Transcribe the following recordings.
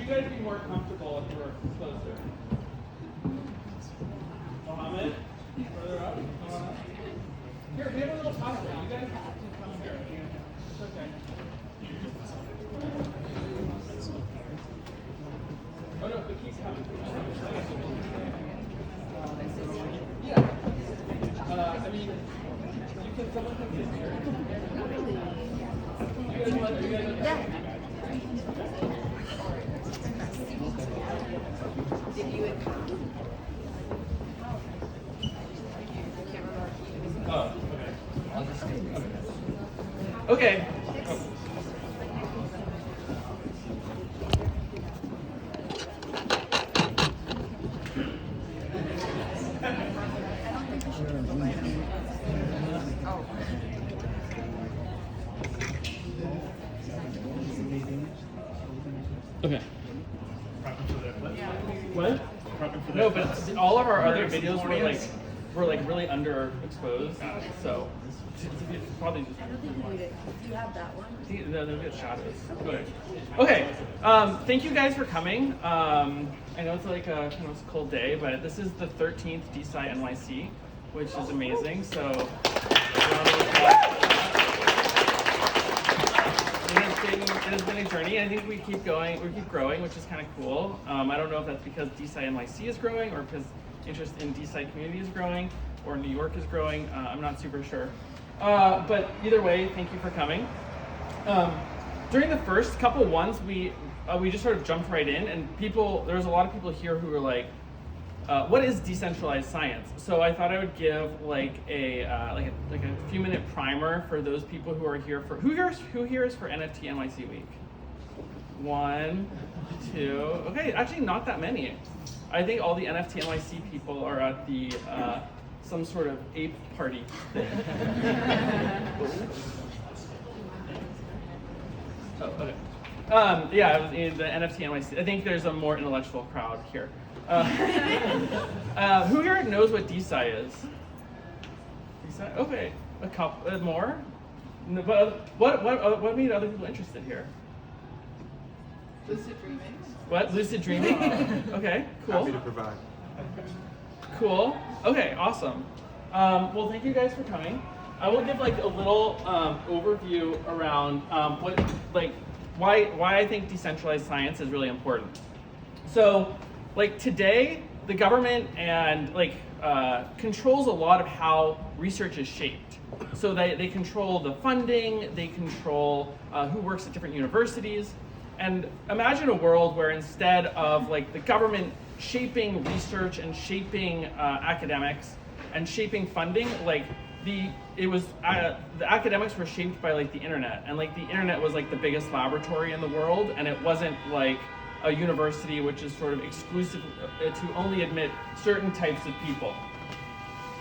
you guys be more comfortable if you were closer? Mohammed, further up. Here, we have a little talk now. You guys can come here. It's okay. Oh no, but keep coming. Yeah. I mean, someone can sit here. You guys want? Yeah. Did you Oh, okay. Okay. Okay. What? No, but all of our other videos were like really underexposed, so it's probably just. I don't think you need it. Do you have that one? No, they'll get shadows. Okay. Thank you guys for coming. I know it's like a kind of cold day, but this is the 13th DeSciNYC, which is amazing. So. It has been a journey. I think we keep growing, which is kind of cool. I don't know if that's because DeSciNYC is growing or because interest in DeSci community is growing or New York is growing. I'm not super sure. But either way, thank you for coming. During the first couple ones, we just sort of jumped right in, and there was a lot of people here who were like, what is decentralized science? So I thought I would give like a few minute primer for those people who are here for who here is for NFT NYC week? 1, 2. Okay, actually not that many. I think all the NFT NYC people are at the some sort of ape party thing. Oh, okay. Yeah, it was in the NFT NYC. I think there's a more intellectual crowd here. Who here knows what DeSci is? DeSci? Okay, a couple more. No, but what made other people interested here? Lucid dreaming. What? Lucid dreaming? Okay, cool. Happy to provide. Cool. Okay, awesome. Well, thank you guys for coming. I will give like a little overview around why I think decentralized science is really important. So, like today, the government and controls a lot of how research is shaped. So they control the funding, they control who works at different universities. And imagine a world where instead of like the government shaping research and shaping academics and shaping funding, the academics were shaped by like the internet, and like the internet was like the biggest laboratory in the world, and it wasn't like a university which is sort of exclusive to only admit certain types of people.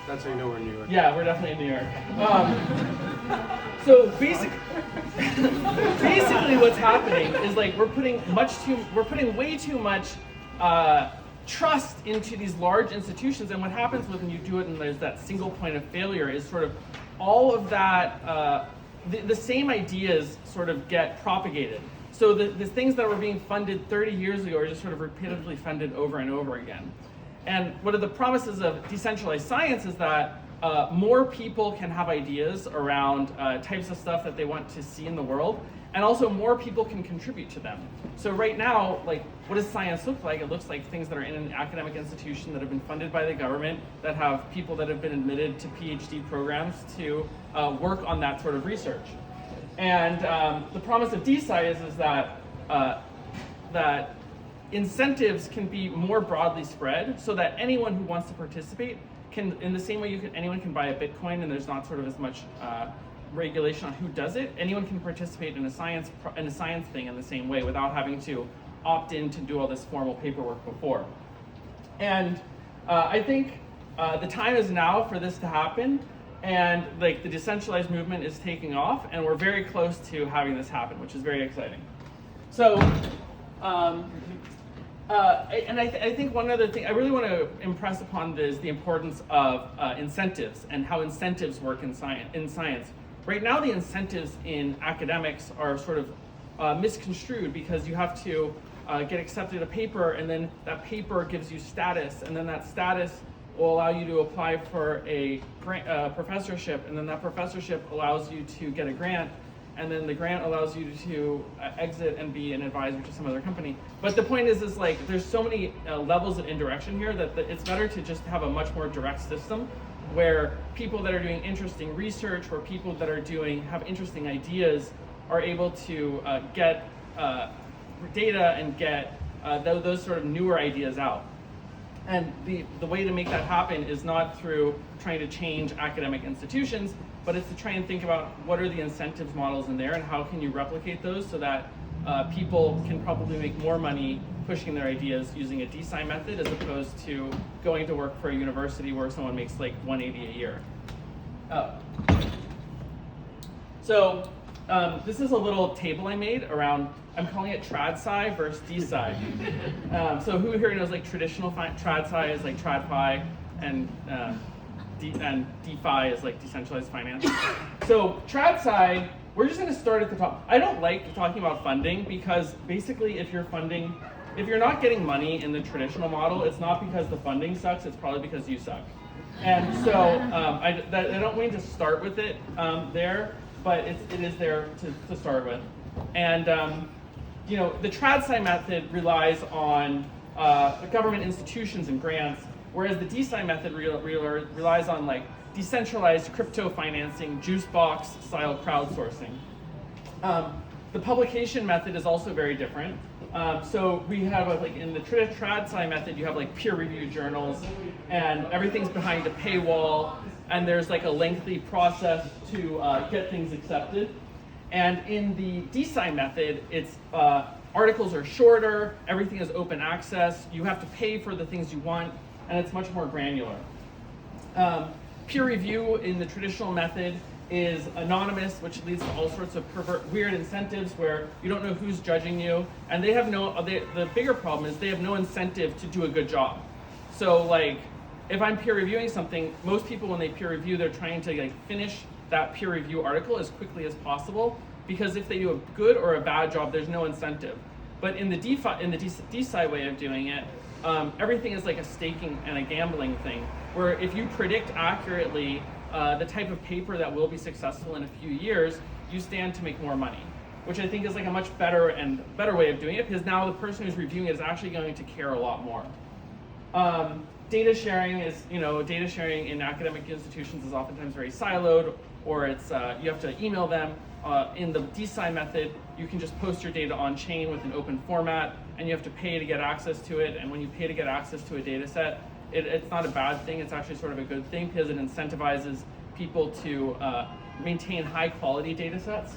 That's how you know we're in New York. Yeah, we're definitely in New York. So basically what's happening is like we're putting way too much trust into these large institutions, and what happens when you do it and there's that single point of failure is sort of all of that, the same ideas sort of get propagated. So the things that were being funded 30 years ago are just sort of repetitively funded over and over again. And one of the promises of decentralized science is that more people can have ideas around types of stuff that they want to see in the world, and also more people can contribute to them. So right now, like, what does science look like? It looks like things that are in an academic institution that have been funded by the government, that have people that have been admitted to PhD programs to work on that sort of research. And the promise of DeSci is that that incentives can be more broadly spread, so that anyone who wants to participate can, in the same way anyone can buy a Bitcoin and there's not sort of as much regulation on who does it, anyone can participate in a science thing in the same way without having to opt in to do all this formal paperwork before. And I think the time is now for this to happen, and like the decentralized movement is taking off, and we're very close to having this happen, which is very exciting. So, I think one other thing I really want to impress upon is the importance of incentives and how incentives work in science. Right now, the incentives in academics are sort of misconstrued, because you have to get accepted a paper, and then that paper gives you status, and then that status will allow you to apply for a professorship, and then that professorship allows you to get a grant, and then the grant allows you to exit and be an advisor to some other company. But the point is like there's so many levels of indirection here that it's better to just have a much more direct system where people that are doing interesting research or people that are have interesting ideas are able to get data and get those sort of newer ideas out. And the way to make that happen is not through trying to change academic institutions, but it's to try and think about what are the incentives models in there and how can you replicate those so that people can probably make more money pushing their ideas using a DeSci method as opposed to going to work for a university where someone makes like $180 a year. So this is a little table I made around, I'm calling it TradSci versus DeSci. So who here knows like traditional TradSci is like TradFi and DeFi is like decentralized finance. So TradSci, we're just going to start at the top. I don't like talking about funding because basically if you're not getting money in the traditional model, it's not because the funding sucks, it's probably because you suck. And so I don't mean to start with it there, but it is there to start with. And the TradSci method relies on government institutions and grants, whereas the DeSci method relies on like decentralized crypto financing, juice box style crowdsourcing. The publication method is also very different. So we have like in the TradSci method, you have like peer-reviewed journals, and everything's behind a paywall, and there's like a lengthy process to get things accepted. And in the DeSci method, it's articles are shorter, everything is open access, you have to pay for the things you want, and it's much more granular. Peer review in the traditional method is anonymous, which leads to all sorts of weird incentives where you don't know who's judging you, and they have the bigger problem is they have no incentive to do a good job. So like, if I'm peer reviewing something, most people when they peer review, they're trying to like finish that peer review article as quickly as possible, because if they do a good or a bad job, there's no incentive. But in the DeSci way of doing it, everything is like a staking and a gambling thing, where if you predict accurately the type of paper that will be successful in a few years, you stand to make more money, which I think is like a much better way of doing it, because now the person who's reviewing it is actually going to care a lot more. Data sharing in academic institutions is oftentimes very siloed, or it's you have to email them. In the DeSci method, you can just post your data on chain with an open format, and you have to pay to get access to it. And when you pay to get access to a data set, it's not a bad thing, it's actually sort of a good thing because it incentivizes people to maintain high quality data sets.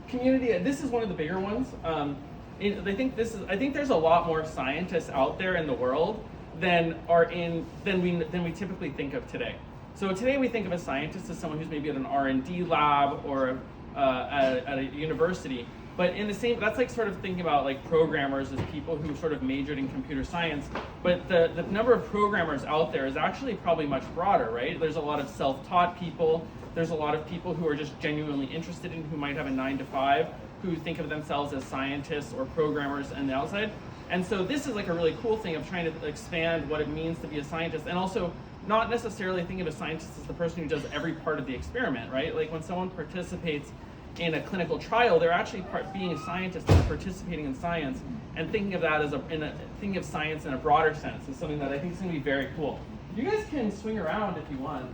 Community, this is one of the bigger ones. I think there's a lot more scientists out there in the world than we typically think of today. So today we think of a scientist as someone who's maybe at an R&D lab or at a university. But that's like sort of thinking about like programmers as people who sort of majored in computer science. But the number of programmers out there is actually probably much broader, right? There's a lot of self-taught people. There's a lot of people who are just genuinely interested in, who might have a 9-to-5, who think of themselves as scientists or programmers on the outside. And so this is like a really cool thing of trying to expand what it means to be a scientist, and also not necessarily think of a scientist as the person who does every part of the experiment, right? Like when someone participates in a clinical trial, they're actually being a scientist and participating in science, and thinking of that as thinking of science in a broader sense is something that I think is going to be very cool. You guys can swing around if you want.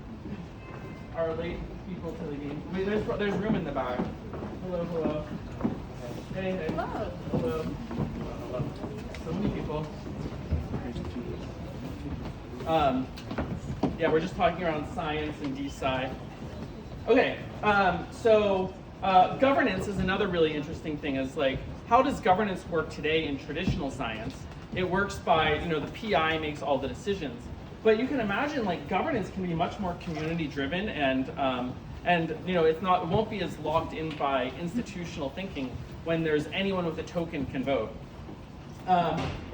Our late people to the game. Wait, there's room in the back. Hello. Hey. Hello. So many people. Yeah, we're just talking around science and DeSci. Okay, so governance is another really interesting thing. Is like, how does governance work today in traditional science? It works by, the PI makes all the decisions. But you can imagine like governance can be much more community driven, and it won't be as locked in by institutional thinking when there's anyone with a token can vote.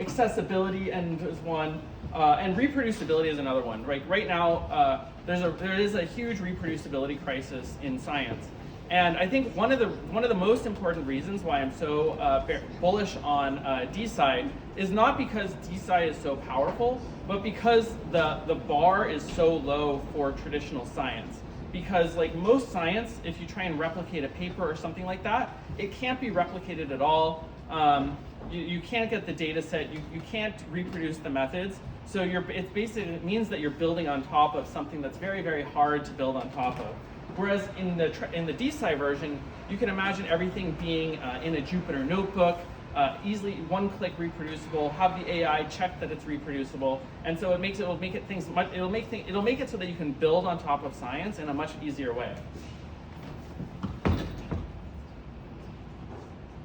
Accessibility is one, and reproducibility is another one. Right now, there is a huge reproducibility crisis in science, And I think one of the most important reasons why I'm so bullish on DeSci is not because DeSci is so powerful, but because the bar is so low for traditional science. Because like most science, if you try and replicate a paper or something like that, it can't be replicated at all. You can't get the data set. You can't reproduce the methods. So it means that you're building on top of something that's very, very hard to build on top of. Whereas in the DeSci version, you can imagine everything being in a Jupyter notebook, easily one-click reproducible. Have the AI check that it's reproducible, and so it'll make it so that you can build on top of science in a much easier way.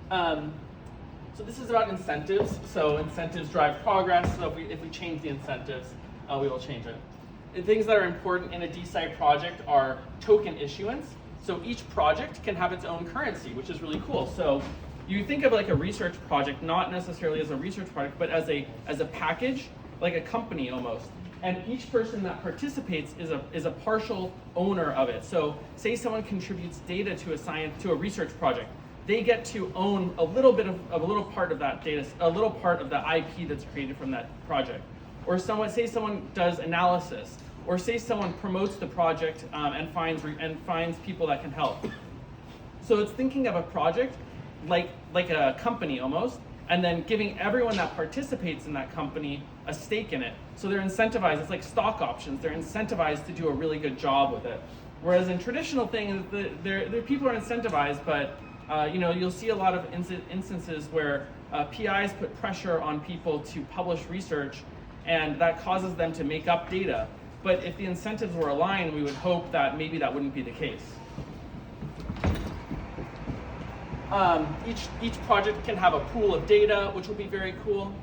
So this is about incentives. So incentives drive progress. So if we change the incentives, we will change it. And things that are important in a DeSci project are token issuance. So each project can have its own currency, which is really cool. So you think of like a research project, not necessarily as a research project, but as a package, like a company almost. And each person that participates is a partial owner of it. So say someone contributes data to a research project. They get to own a little part of that data, a little part of the IP that's created from that project. Or say someone does analysis, or say someone promotes the project and finds people that can help. So it's thinking of a project like a company almost, and then giving everyone that participates in that company a stake in it. So they're incentivized. It's like stock options. They're incentivized to do a really good job with it. Whereas in traditional things, the people are incentivized, but you'll see a lot of instances where PIs put pressure on people to publish research, and that causes them to make up data. But if the incentives were aligned, we would hope that maybe that wouldn't be the case. Each project can have a pool of data, which will be very cool.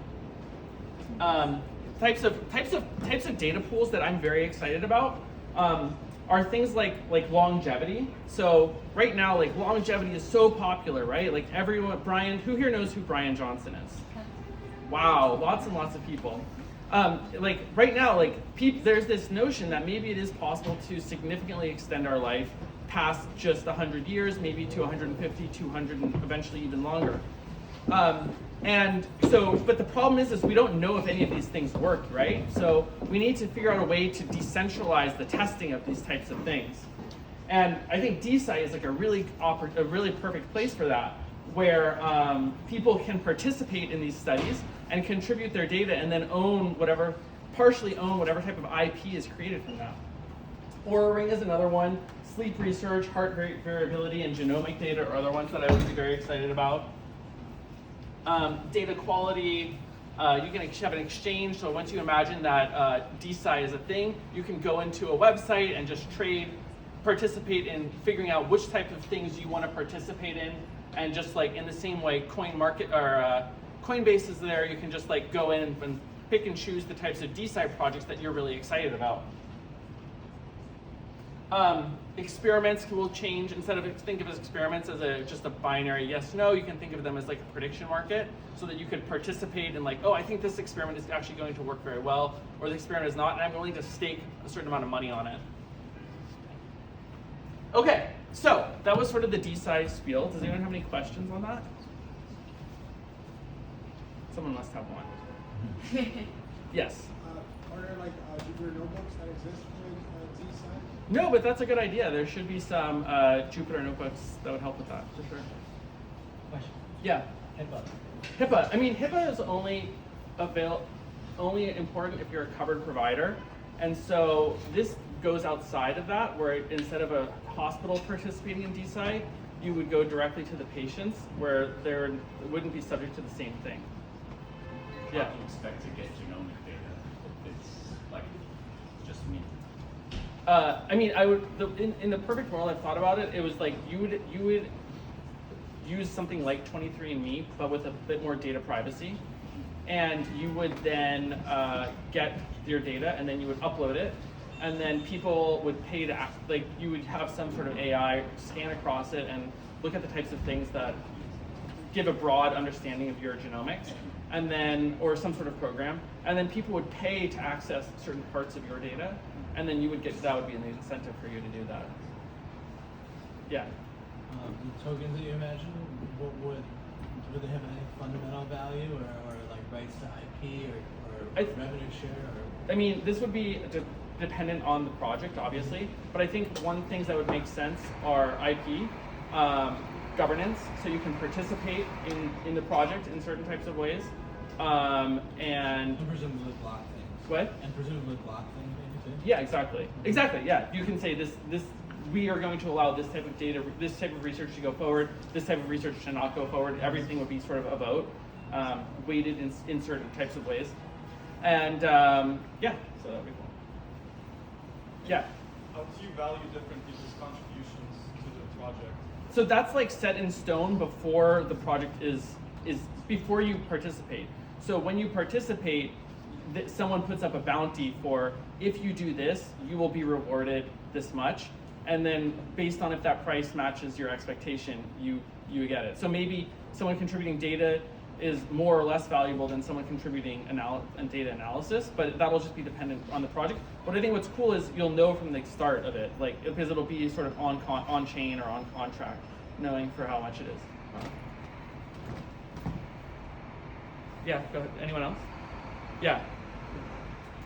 Types of data pools that I'm very excited about are things like longevity. So right now, like longevity is so popular, right? Like everyone, who here knows who Brian Johnson is? Wow, lots and lots of people. Like right now, there's this notion that maybe it is possible to significantly extend our life past just 100 years, maybe to 150, 200, and eventually even longer. But the problem is we don't know if any of these things work, right? So we need to figure out a way to decentralize the testing of these types of things. And I think DeSci is like a really perfect place for that, where people can participate in these studies and contribute their data and then partially own whatever type of IP is created from that. Oura Ring is another one. Sleep research, heart variability, and genomic data are other ones that I would be very excited about. Data quality, you can have an exchange. So once you imagine that DeSci is a thing, you can go into a website and just participate in figuring out which type of things you want to participate in. And just like in the same way Coinbase is there, you can just like go in and pick and choose the types of DeSci projects that you're really excited about. Experiments will change. Instead of think of experiments as just a binary yes/no, you can think of them as like a prediction market, so that you could participate in like, oh, I think this experiment is actually going to work very well, or the experiment is not, and I'm willing to stake a certain amount of money on it. Okay, so that was sort of the DeSci spiel. Does anyone have any questions on that? Someone must have one. Yes. Are there like Jupyter notebooks that exist with DeSci? No, but that's a good idea. There should be some Jupyter notebooks that would help with that, for sure. Question. Yeah. HIPAA. I mean, HIPAA is only important if you're a covered provider. And so this goes outside of that, where instead of a hospital participating in DeSci, you would go directly to the patients, where it wouldn't be subject to the same thing. Yeah. How do you expect to get genomic data if it's like just me? I mean, in the perfect world, I've thought about it. It was like you would use something like 23andMe, but with a bit more data privacy, and you would then get your data, and then you would upload it, and then people would pay to you would have some sort of AI scan across it and look at the types of things that give a broad understanding of your genomics, and then or some sort of program, and then people would pay to access certain parts of your data. And then that would be an incentive for you to do that. Yeah. the tokens that you imagine, would they have any fundamental value or like rights to IP or revenue share? Or? I mean, this would be dependent on the project, obviously, but I think one things that would make sense are IP, governance, so you can participate in the project in certain types of ways, and presumably block things. What? And presumably block things, maybe too. Yeah, exactly. Exactly. Yeah, you can say this. We are going to allow this type of data, this type of research to go forward. This type of research to not go forward. Everything would be sort of a vote, weighted in certain types of ways, and yeah, so that'd be cool. Yeah. How do you value different people's contributions to the project? So that's like set in stone before the project is before you participate. So when you participate, someone puts up a bounty for, if you do this, you will be rewarded this much, and then based on if that price matches your expectation, you get it. So maybe someone contributing data is more or less valuable than someone contributing data analysis, but that'll just be dependent on the project. But I think what's cool is you'll know from the start of it, like, because it'll be sort of on chain or on contract, knowing for how much it is. Yeah, go ahead. Anyone else? Yeah.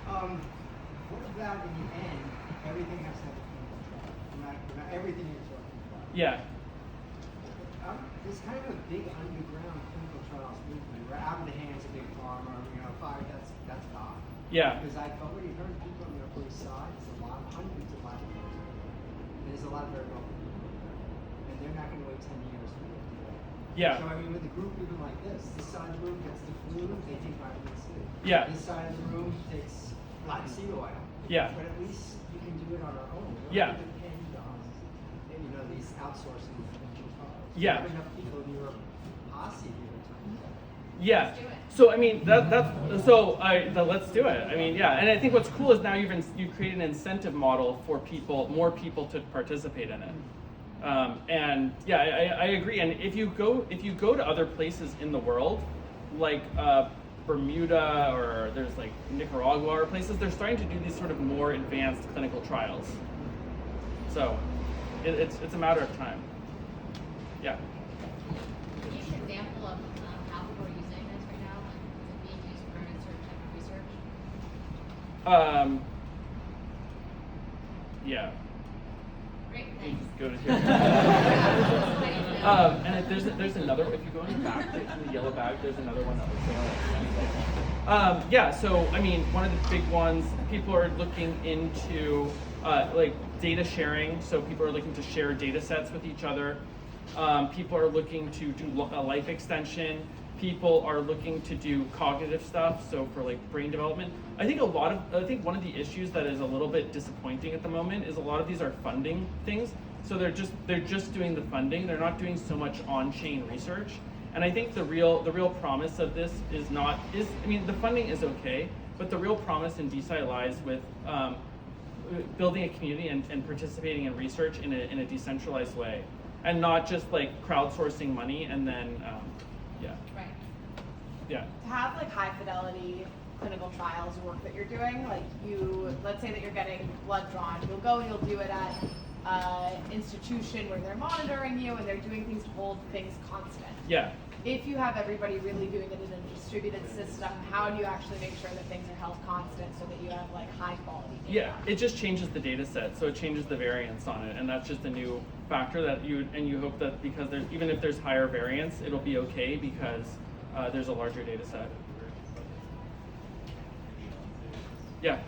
What about in the end, everything has to have a clinical trial? Not everything you're talking about. Yeah. There's kind of a big underground clinical trials movement. We're out of the hands of big pharma. Fire, that's gone. Yeah. Because I've already heard people on the Upper East Side, there's a lot, hundreds of laboratories. There's a lot of very well people, and they're not going to wait 10 years for it. Yeah. So I mean, with a group even like this side of the room gets the flu, they take vitamin C. Yeah. This side of the room takes flaxseed oil. Yeah. But at least you can do it on our own. We Yeah. don't depend on, these outsourcing clinical trials. Yeah. You have enough people in your posse here to Yeah. Let's do it. So I mean let's do it. I mean, yeah, and I think what's cool is now you've created an incentive model for more people to participate in it. And yeah, I agree. And if you go to other places in the world, like Bermuda or there's like Nicaragua or places, they're starting to do these sort of more advanced clinical trials. So it's a matter of time. Yeah. Can you give an example of how people are using this right now? Like, is it being used for a certain type of research? Yeah. Great, You thanks. just go to here. And there's another. If you go in the back, in the yellow bag, there's another one that looks like. Yeah. So I mean, one of the big ones, people are looking into like data sharing. So people are looking to share data sets with each other. People are looking to do a life extension. People are looking to do cognitive stuff, so for like brain development. I think one of the issues that is a little bit disappointing at the moment is a lot of these are funding things. So they're just doing the funding. They're not doing so much on-chain research. And I think the real promise of this the funding is okay, but the real promise in DeSci lies with building a community and participating in research in a decentralized way, and not just like crowdsourcing money and then yeah. Right. Yeah. To have like high fidelity clinical trials work that you're doing, like let's say that you're getting blood drawn, you'll go and you'll do it at an institution where they're monitoring you and they're doing things to hold things constant. Yeah. If you have everybody really doing it in a distributed system, how do you actually make sure that things are held constant so that you have like high quality data? Yeah, it just changes the data set, so it changes the variance on it, and that's just a new factor that you hope that because even if there's higher variance, it'll be okay because there's a larger data set. Yeah.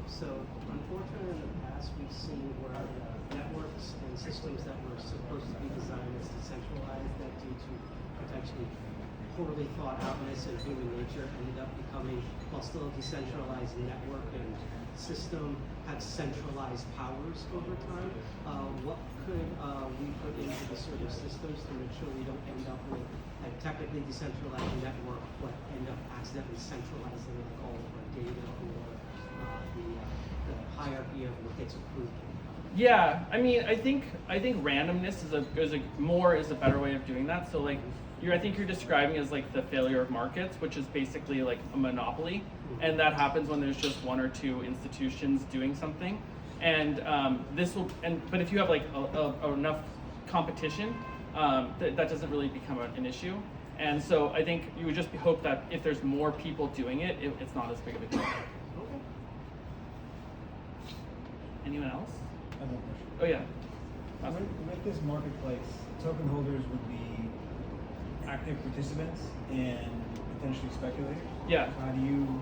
So unfortunately in the past we've seen where networks and systems that were supposed to be designed as decentralized that due to potentially poorly thought outness and human nature ended up becoming, while still a decentralized network and system, have centralized powers over time. What could we put into the sort of systems to make sure we don't end up with a technically decentralized network but end up accidentally centralizing like all of our data or the hierarchy of what gets approved? Yeah, I mean, I think randomness is a better way of doing that. So like, I think you're describing as like the failure of markets, which is basically like a monopoly, and that happens when there's just one or two institutions doing something, and but if you have like enough competition, that doesn't really become an issue. And so I think you would just hope that if there's more people doing it, it's not as big of a deal. Anyone else? I have one question. Oh yeah. With this marketplace, token holders would be active participants and potentially speculators. Yeah. How do you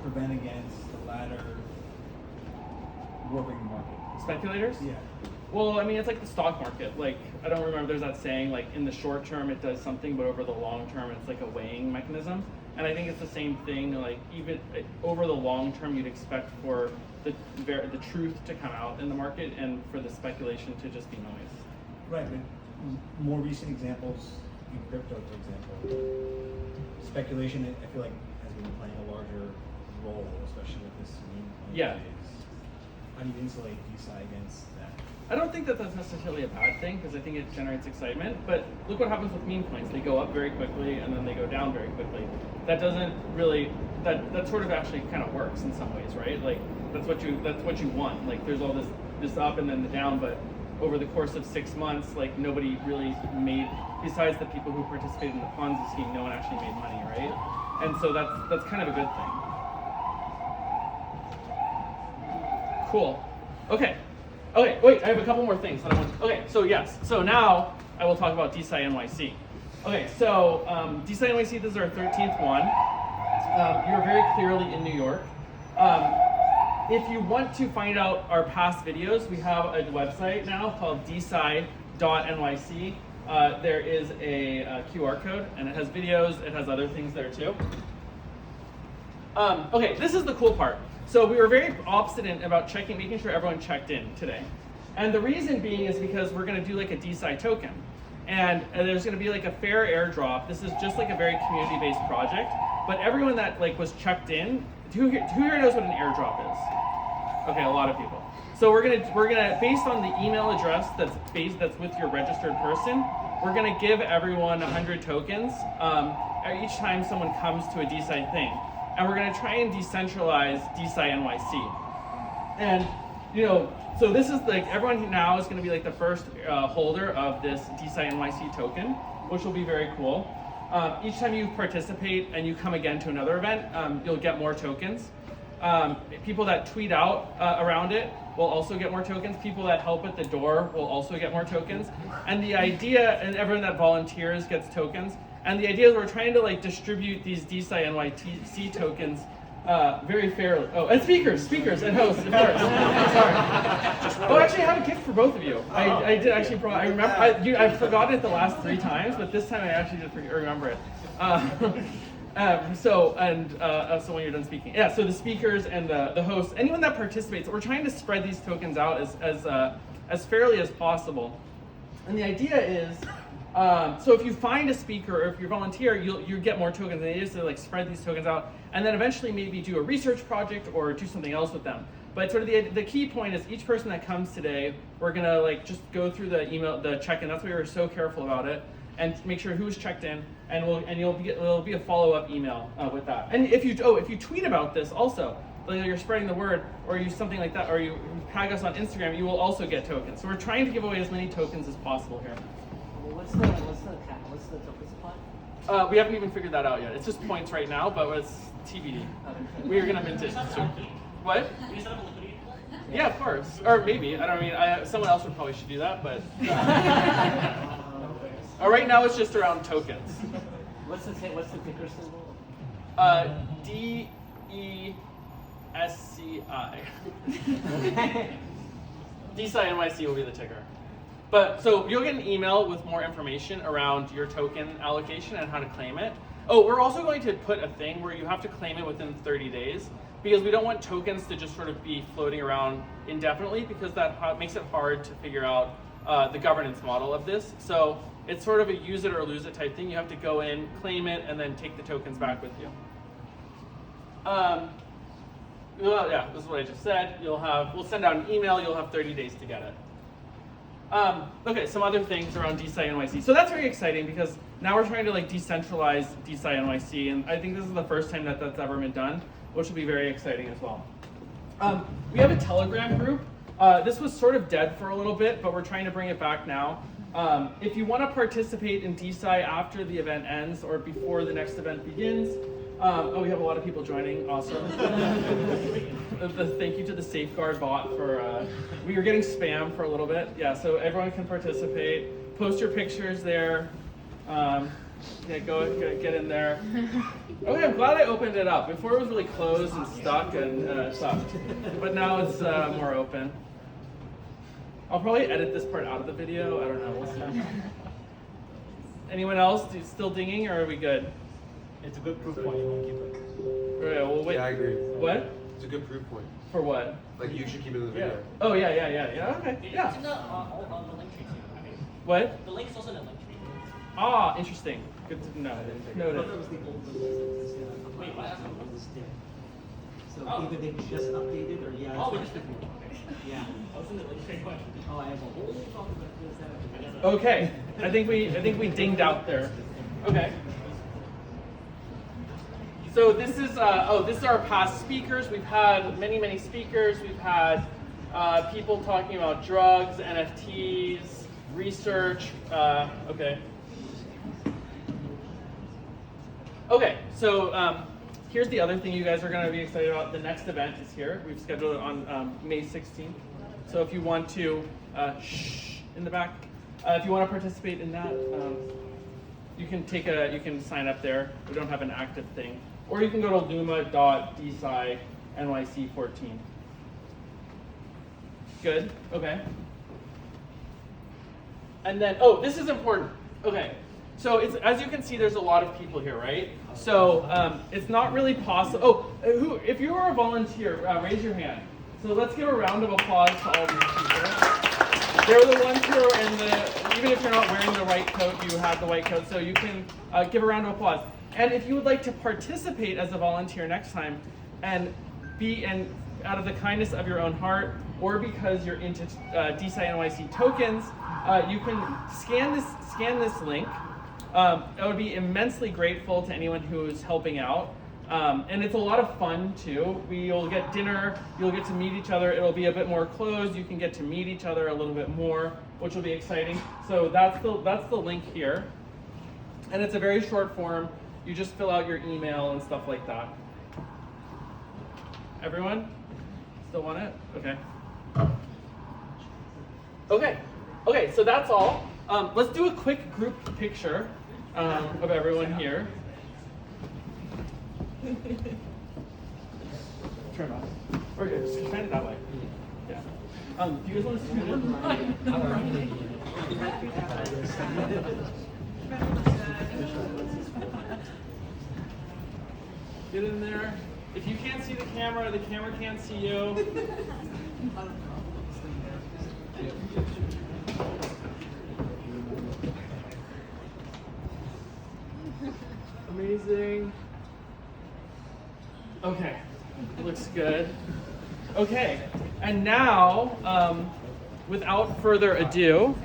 prevent against the latter warping the market? Speculators? Yeah. Well, I mean, it's like the stock market. Like, I don't remember, there's that saying, like, in the short term it does something, but over the long term it's like a weighing mechanism. And I think it's the same thing, like, even over the long term you'd expect for the truth to come out in the market and for the speculation to just be noise. Right, but more recent examples in crypto, for example, speculation, I feel like, has been playing a larger role, especially with this meme coin Yeah. phase. How do you insulate DeSci against that? I don't think that that's necessarily a bad thing because I think it generates excitement. But look what happens with meme coins. They go up very quickly and then they go down very quickly. That doesn't really, that sort of actually kind of works in some ways, right? Like that's what you want. Like there's all this up and then the down, but over the course of 6 months, like nobody really made, besides the people who participated in the Ponzi scheme, no one actually made money, right? And so that's kind of a good thing. Cool. Okay, wait, I have a couple more things that I want. Okay, so yes, so now I will talk about DeSciNYC. Okay, so DeSciNYC, this is our 13th one. You're very clearly in New York. If you want to find out our past videos, we have a website now called DeSci.NYC. There is a QR code, and it has videos, it has other things there too. Okay, this is the cool part. So we were very obstinate about making sure everyone checked in today. And the reason being is because we're gonna do like a DeSci token. And there's gonna be like a fair airdrop. This is just like a very community-based project. But everyone that like was checked in, who here knows what an airdrop is? Okay, a lot of people. So we're gonna based on the email address that's with your registered person, we're gonna give everyone 100 tokens each time someone comes to a DeSci thing. And we're going to try and decentralize DeSciNYC. And, so this is like, everyone now is going to be like the first holder of this DeSciNYC token, which will be very cool. Each time you participate and you come again to another event, you'll get more tokens. People that tweet out around it will also get more tokens. People that help at the door will also get more tokens. And the idea, and everyone that volunteers gets tokens. And the idea is we're trying to like distribute these DeSciNYC tokens very fairly. Oh, and speakers and hosts, of course. Sorry. Oh, actually, I have a gift for both of you. I did actually. I remember. I forgot it the last 3 times, but this time I actually did remember it. So when you're done speaking, yeah. So the speakers and the hosts, anyone that participates, we're trying to spread these tokens out as fairly as possible. And the idea is. So if you find a speaker or if you volunteer, you get more tokens. And it is to like spread these tokens out, and then eventually maybe do a research project or do something else with them. But sort of the key point is each person that comes today, we're gonna like just go through the email, the check-in. That's why we were so careful about it, and make sure who's checked in, and it'll be a follow-up email with that. And if you tweet about this also, like you're spreading the word, or you something like that, or you tag us on Instagram, you will also get tokens. So we're trying to give away as many tokens as possible here. What's the token supply? We haven't even figured that out yet. It's just points right now, but it's TBD. We are gonna mint it soon. What? Yeah, of course. Or maybe. Someone else probably should do that, but right now it's just around tokens. What's the ticker symbol? DESCI. DeSciNYC will be the ticker. But so you'll get an email with more information around your token allocation and how to claim it. Oh, we're also going to put a thing where you have to claim it within 30 days because we don't want tokens to just sort of be floating around indefinitely because that makes it hard to figure out the governance model of this. So it's sort of a use it or lose it type thing. You have to go in, claim it, and then take the tokens back with you. Well, yeah, this is what I just said. We'll send out an email. You'll have 30 days to get it. Okay, some other things around DeSciNYC. So that's very exciting because now we're trying to like decentralize DeSciNYC, and I think this is the first time that that's ever been done, which will be very exciting as well. We have a Telegram group. This was sort of dead for a little bit, but we're trying to bring it back now. If you want to participate in DeSci after the event ends or before the next event begins, we have a lot of people joining. Awesome. Thank you to the Safeguard bot for, we were getting spam for a little bit. Yeah, so everyone can participate. Post your pictures there. Get in there. Okay, I'm glad I opened it up. Before it was really closed and stuck and stuff. But now it's more open. I'll probably edit this part out of the video. I don't know. We'll see. Anyone else still dinging, or are we good? It's a good proof point. You want to keep it. All right, well, wait. Yeah, I agree. What? It's a good proof point. For what? Like, you should keep it in the video. Oh, yeah, okay, yeah. It's in the link tree too. I mean, What? the link is also in the link tree. Ah, interesting. Good to know. I thought Noted. that was the old release that was Wait, what happened? on this day. So Oh. either they just updated or yeah. Oh, we it's just like- Yeah. I was in the link tree question. Oh, I have a whole talk about this. Okay, I think we dinged out there. Okay. So this is this is our past speakers. We've had many speakers. We've had people talking about drugs, NFTs, research. Okay. Okay. So here's the other thing you guys are going to be excited about. The next event is here. We've scheduled it on May 16th. So if you want to shh in the back, if you want to participate in that, you can sign up there. We don't have an active thing. Or you can go to luma.DeSciNYC14. Good, okay. And then, this is important. Okay, so it's, as you can see, there's a lot of people here, right? So it's not really possible. If you are a volunteer, raise your hand. So let's give a round of applause to all these people. They're the ones who are in the, even if you're not wearing the white coat, you have the white coat, so you can give a round of applause. And if you would like to participate as a volunteer next time and out of the kindness of your own heart, or because you're into DeSciNYC tokens, you can scan this link. I would be immensely grateful to anyone who is helping out. And it's a lot of fun too. You'll get dinner, you'll get to meet each other. It'll be a bit more closed. You can get to meet each other a little bit more, which will be exciting. So that's the link here. And it's a very short form. You just fill out your email and stuff like that. Everyone? Still want it? Okay. Okay, so that's all. Let's do a quick group picture of everyone here. Turn off. Or just turn it that way. Yeah. Do you guys want to turn Get in there. If you can't see the camera can't see you. Amazing. Okay, looks good. Okay, and now, without further ado,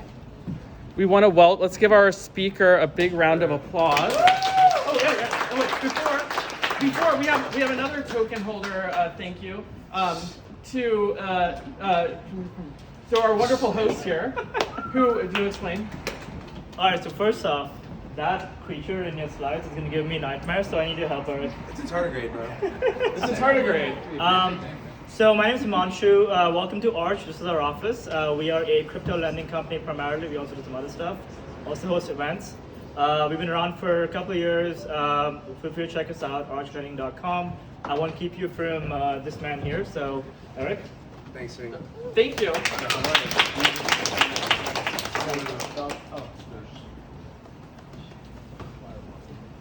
we want to let's give our speaker a big round of applause. Oh, yeah. Oh, wait, before we have another token holder. Thank you to our wonderful host here. Who do you explain? All right. So first off, that creature in your slides is going to give me nightmares, so I need your help, Eric. It's a tardigrade, bro. It's a tardigrade. So my name is Himanshu. Welcome to Arch. This is our office. We are a crypto lending company primarily. We also do some other stuff. Also host events. We've been around for a couple of years. Feel free to check us out, archlending.com. I won't keep you from this man here. So, Eric. Thanks, Sing. Thank you.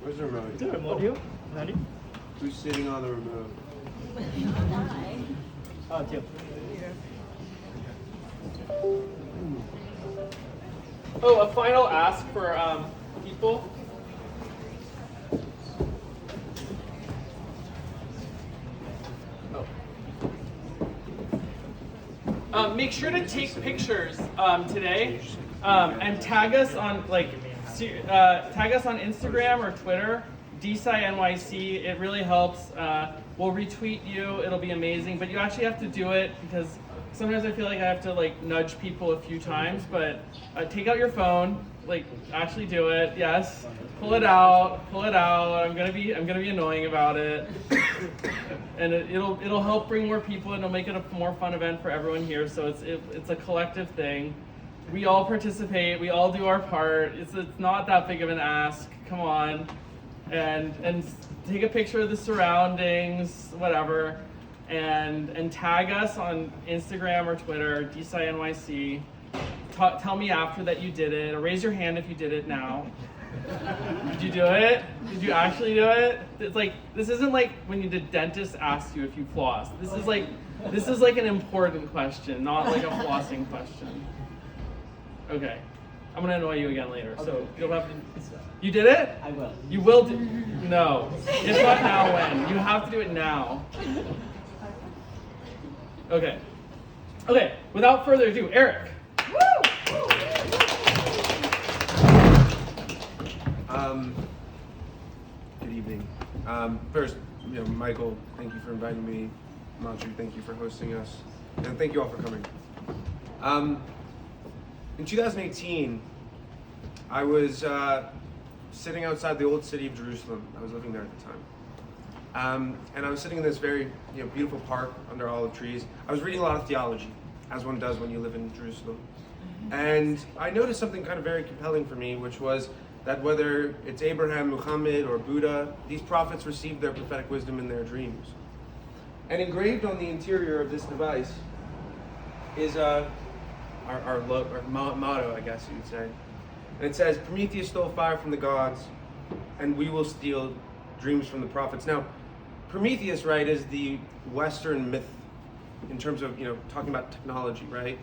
Where's the remote? Is there a remote here? Randy? Who's sitting on the remote? Oh, it's you. Oh, a final ask for people. Make sure to take pictures today and tag us on tag us on Instagram or Twitter, DeSciNYC. It really helps. We'll retweet you. It'll be amazing. But you actually have to do it because sometimes I feel like I have to like nudge people a few times, but take out your phone, like actually do it. Yes, pull it out. I'm gonna be annoying about it, and it'll help bring more people, and it'll make it a more fun event for everyone here. So it's a collective thing. We all participate. We all do our part. It's not that big of an ask. Come on, and take a picture of the surroundings, whatever. And tag us on Instagram or Twitter, DeSciNYC. Tell me after that you did it, or raise your hand if you did it now. Did you do it? Did you actually do it? It's like, this isn't like when the dentist asks you if you floss. This is like an important question, not like a flossing question. Okay, I'm gonna annoy you again later. So you'll have to. You did it? I will. You will do. No, it's not now. When you have to do it now. Okay. Okay, without further ado, Eric. Good evening. First, Michael, thank you for inviting me. Manchu, thank you for hosting us. And thank you all for coming. In 2018, I was sitting outside the old city of Jerusalem. I was living there at the time. And I was sitting in this very beautiful park under olive trees. I was reading a lot of theology, as one does when you live in Jerusalem. And I noticed something kind of very compelling for me, which was that whether it's Abraham, Muhammad, or Buddha, these prophets received their prophetic wisdom in their dreams. And engraved on the interior of this device is our motto, I guess you would say. And it says, Prometheus stole fire from the gods, and we will steal dreams from the prophets. Now, Prometheus, right, is the Western myth in terms of, talking about technology, right?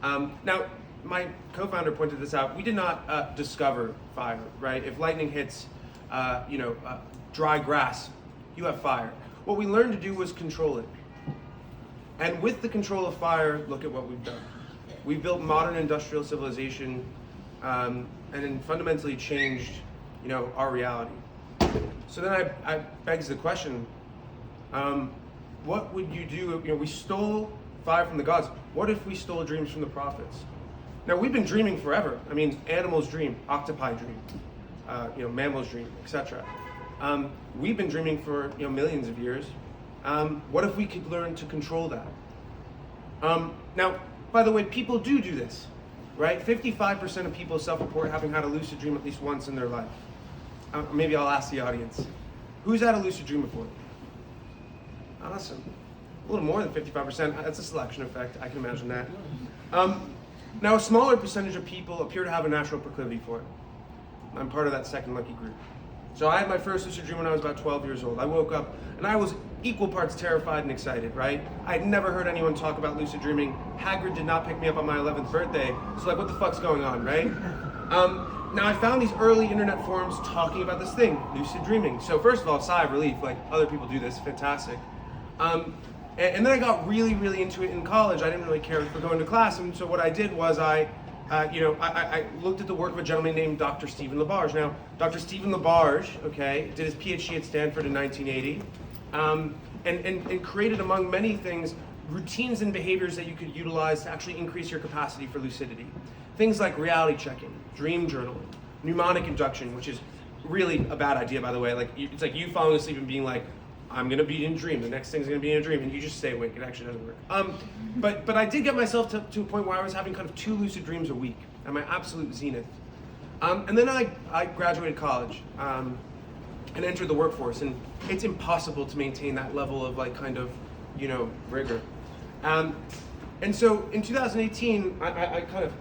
Now, my co-founder pointed this out. We did not discover fire, right? If lightning hits, dry grass, you have fire. What we learned to do was control it. And with the control of fire, look at what we've done. We've built modern industrial civilization and then fundamentally changed, our reality. So then I begs the question, what would you do? We stole fire from the gods. What if we stole dreams from the prophets? Now, we've been dreaming forever. I mean, animals dream, octopi dream, mammals dream, etc. We've been dreaming for millions of years. What if we could learn to control that? Now, by the way, people do this, right? 55% of people self-report having had a lucid dream at least once in their life. Maybe I'll ask the audience. Who's had a lucid dream before? Awesome. A little more than 55%. That's a selection effect. I can imagine that. Now, a smaller percentage of people appear to have a natural proclivity for it. I'm part of that second lucky group. So I had my first lucid dream when I was about 12 years old. I woke up and I was equal parts terrified and excited, right? I had never heard anyone talk about lucid dreaming. Hagrid did not pick me up on my 11th birthday. So what the fuck's going on, right? Now I found these early internet forums talking about this thing, lucid dreaming. So first of all, sigh of relief, like other people do this, fantastic. And then I got really, really into it in college. I didn't really care for going to class, and so what I did was I looked at the work of a gentleman named Dr. Stephen LaBarge. Now, Dr. Stephen LaBarge, did his PhD at Stanford in 1980, and created, among many things, routines and behaviors that you could utilize to actually increase your capacity for lucidity. Things like reality checking, dream journaling, mnemonic induction, which is really a bad idea, by the way. It's like you falling asleep and being like, I'm gonna be in a dream, the next thing's gonna be in a dream, and you just stay awake. It actually doesn't work. But I did get myself to a point where I was having kind of 2 lucid dreams a week at my absolute zenith. And then I graduated college and entered the workforce, and it's impossible to maintain that level of rigor. And so in 2018, I kind of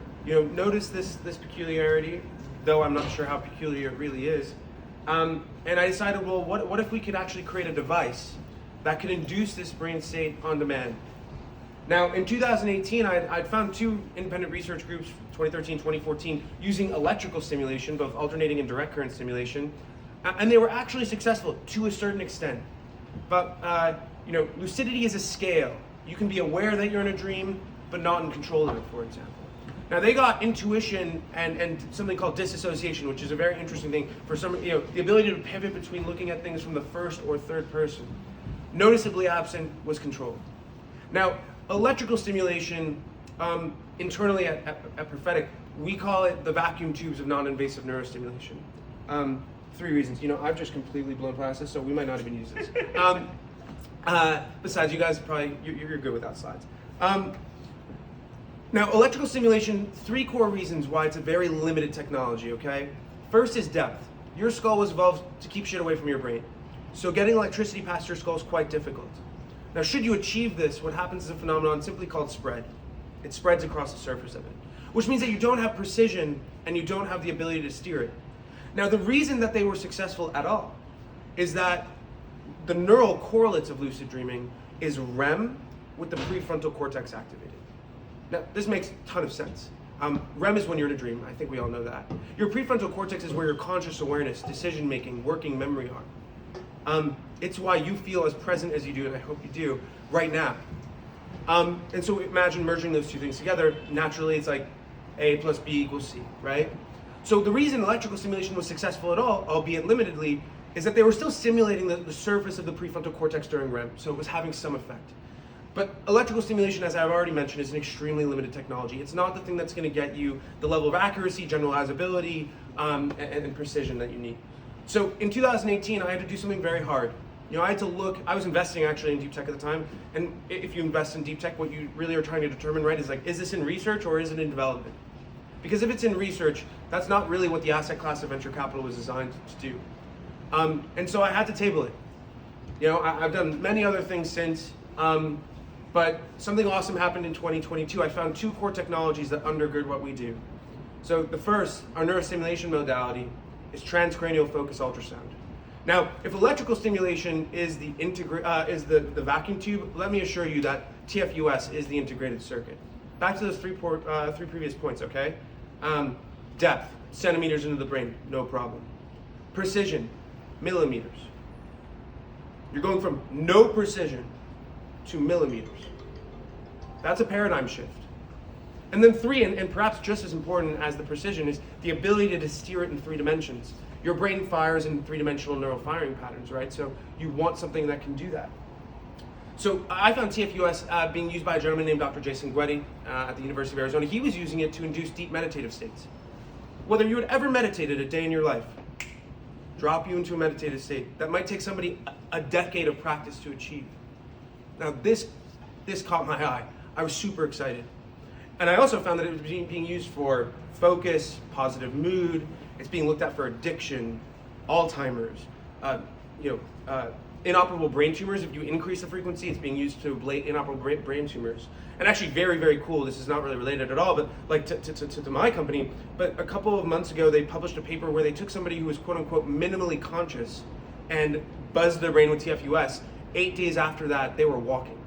noticed this peculiarity, though I'm not sure how peculiar it really is. And I decided, well, what if we could actually create a device that could induce this brain state on demand? Now, in 2018, I'd found 2 independent research groups, 2013, 2014, using electrical stimulation, both alternating and direct current stimulation, and they were actually successful to a certain extent. But, lucidity is a scale. You can be aware that you're in a dream, but not in control of it, for example. Now, they got intuition and something called disassociation, which is a very interesting thing for some, the ability to pivot between looking at things from the first or third person. Noticeably absent was control. Now, electrical stimulation, internally at Prophetic, we call it the vacuum tubes of non-invasive neurostimulation. 3 reasons. You know, I've just completely blown past this, so we might not even use this. Besides, you guys probably, you're good without slides. Now, electrical stimulation, 3 core reasons why it's a very limited technology, okay? First is depth. Your skull was evolved to keep shit away from your brain. So getting electricity past your skull is quite difficult. Now, should you achieve this, what happens is a phenomenon simply called spread. It spreads across the surface of it, which means that you don't have precision and you don't have the ability to steer it. Now, the reason that they were successful at all is that the neural correlates of lucid dreaming is REM with the prefrontal cortex activated. Now, this makes a ton of sense. REM is when you're in a dream. I think we all know that. Your prefrontal cortex is where your conscious awareness, decision-making, working memory are. It's why you feel as present as you do, and I hope you do, right now. And so imagine merging those 2 things together. Naturally, it's like A plus B equals C, right? So the reason electrical stimulation was successful at all, albeit limitedly, is that they were still stimulating the surface of the prefrontal cortex during REM, so it was having some effect. But electrical stimulation, as I've already mentioned, is an extremely limited technology. It's not the thing that's going to get you the level of accuracy, generalizability, and precision that you need. So in 2018, I had to do something very hard. You know, I had to look, I was investing actually in deep tech at the time, and if you invest in deep tech, what you really are trying to determine, right, is like, is this in research or is it in development? Because if it's in research, that's not really what the asset class of venture capital was designed to do. And so I had to table it. You know, I've done many other things since, but something awesome happened in 2022. I found 2 core technologies that undergird what we do. So the first, our neurostimulation modality, is transcranial focus ultrasound. Now, if electrical stimulation is the vacuum tube, let me assure you that TFUS is the integrated circuit. Back to those 3 previous points, okay? Depth, centimeters into the brain, no problem. Precision, millimeters. You're going from no precision to millimeters. That's a paradigm shift. And then 3, and perhaps just as important as the precision, is the ability to steer it in 3 dimensions. Your brain fires in 3-dimensional neural firing patterns, right? So you want something that can do that. So I found TFUS being used by a gentleman named Dr. Jason Guetti at the University of Arizona. He was using it to induce deep meditative states. Whether you had ever meditated a day in your life, drop you into a meditative state. That might take somebody a decade of practice to achieve. Now this caught my eye. I was super excited. And I also found that it was being used for focus, positive mood. It's being looked at for addiction, Alzheimer's, inoperable brain tumors. If you increase the frequency, it's being used to ablate inoperable brain tumors. And actually very, very cool, this is not really related at all, but like to my company, but a couple of months ago, they published a paper where they took somebody who was quote unquote minimally conscious and buzzed their brain with TFUS. 8 days after that, they were walking.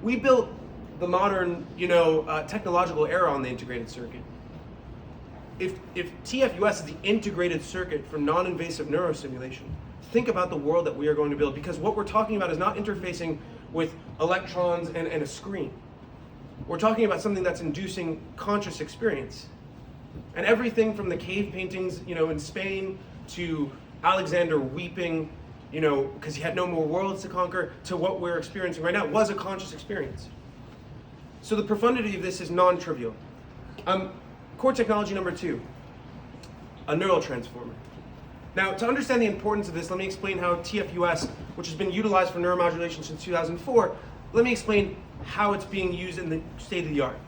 We built the modern, technological era on the integrated circuit. If TFUS is the integrated circuit for non-invasive neurostimulation, think about the world that we are going to build, because what we're talking about is not interfacing with electrons and a screen. We're talking about something that's inducing conscious experience. And everything from the cave paintings, in Spain, to Alexander weeping, because he had no more worlds to conquer, to what we're experiencing right now was a conscious experience. So the profundity of this is non-trivial. Core technology number 2, a neural transformer. Now, to understand the importance of this, let me explain how TFUS, which has been utilized for neuromodulation since 2004, let me explain how it's being used in the state of the art.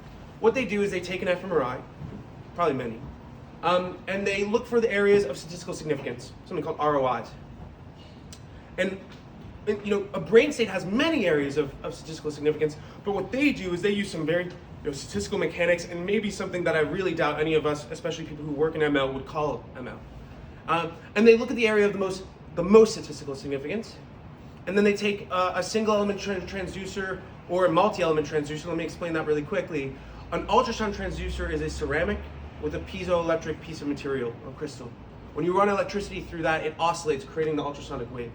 What they do is they take an fMRI, probably many, and they look for the areas of statistical significance, something called ROIs. And a brain state has many areas of statistical significance, but what they do is they use some very statistical mechanics, and maybe something that I really doubt any of us, especially people who work in ML, would call ML. And they look at the area of the most statistical significance, and then they take a single element transducer or a multi-element transducer. Let me explain that really quickly. An ultrasound transducer is a ceramic with a piezoelectric piece of material, or crystal. When you run electricity through that, it oscillates, creating the ultrasonic wave.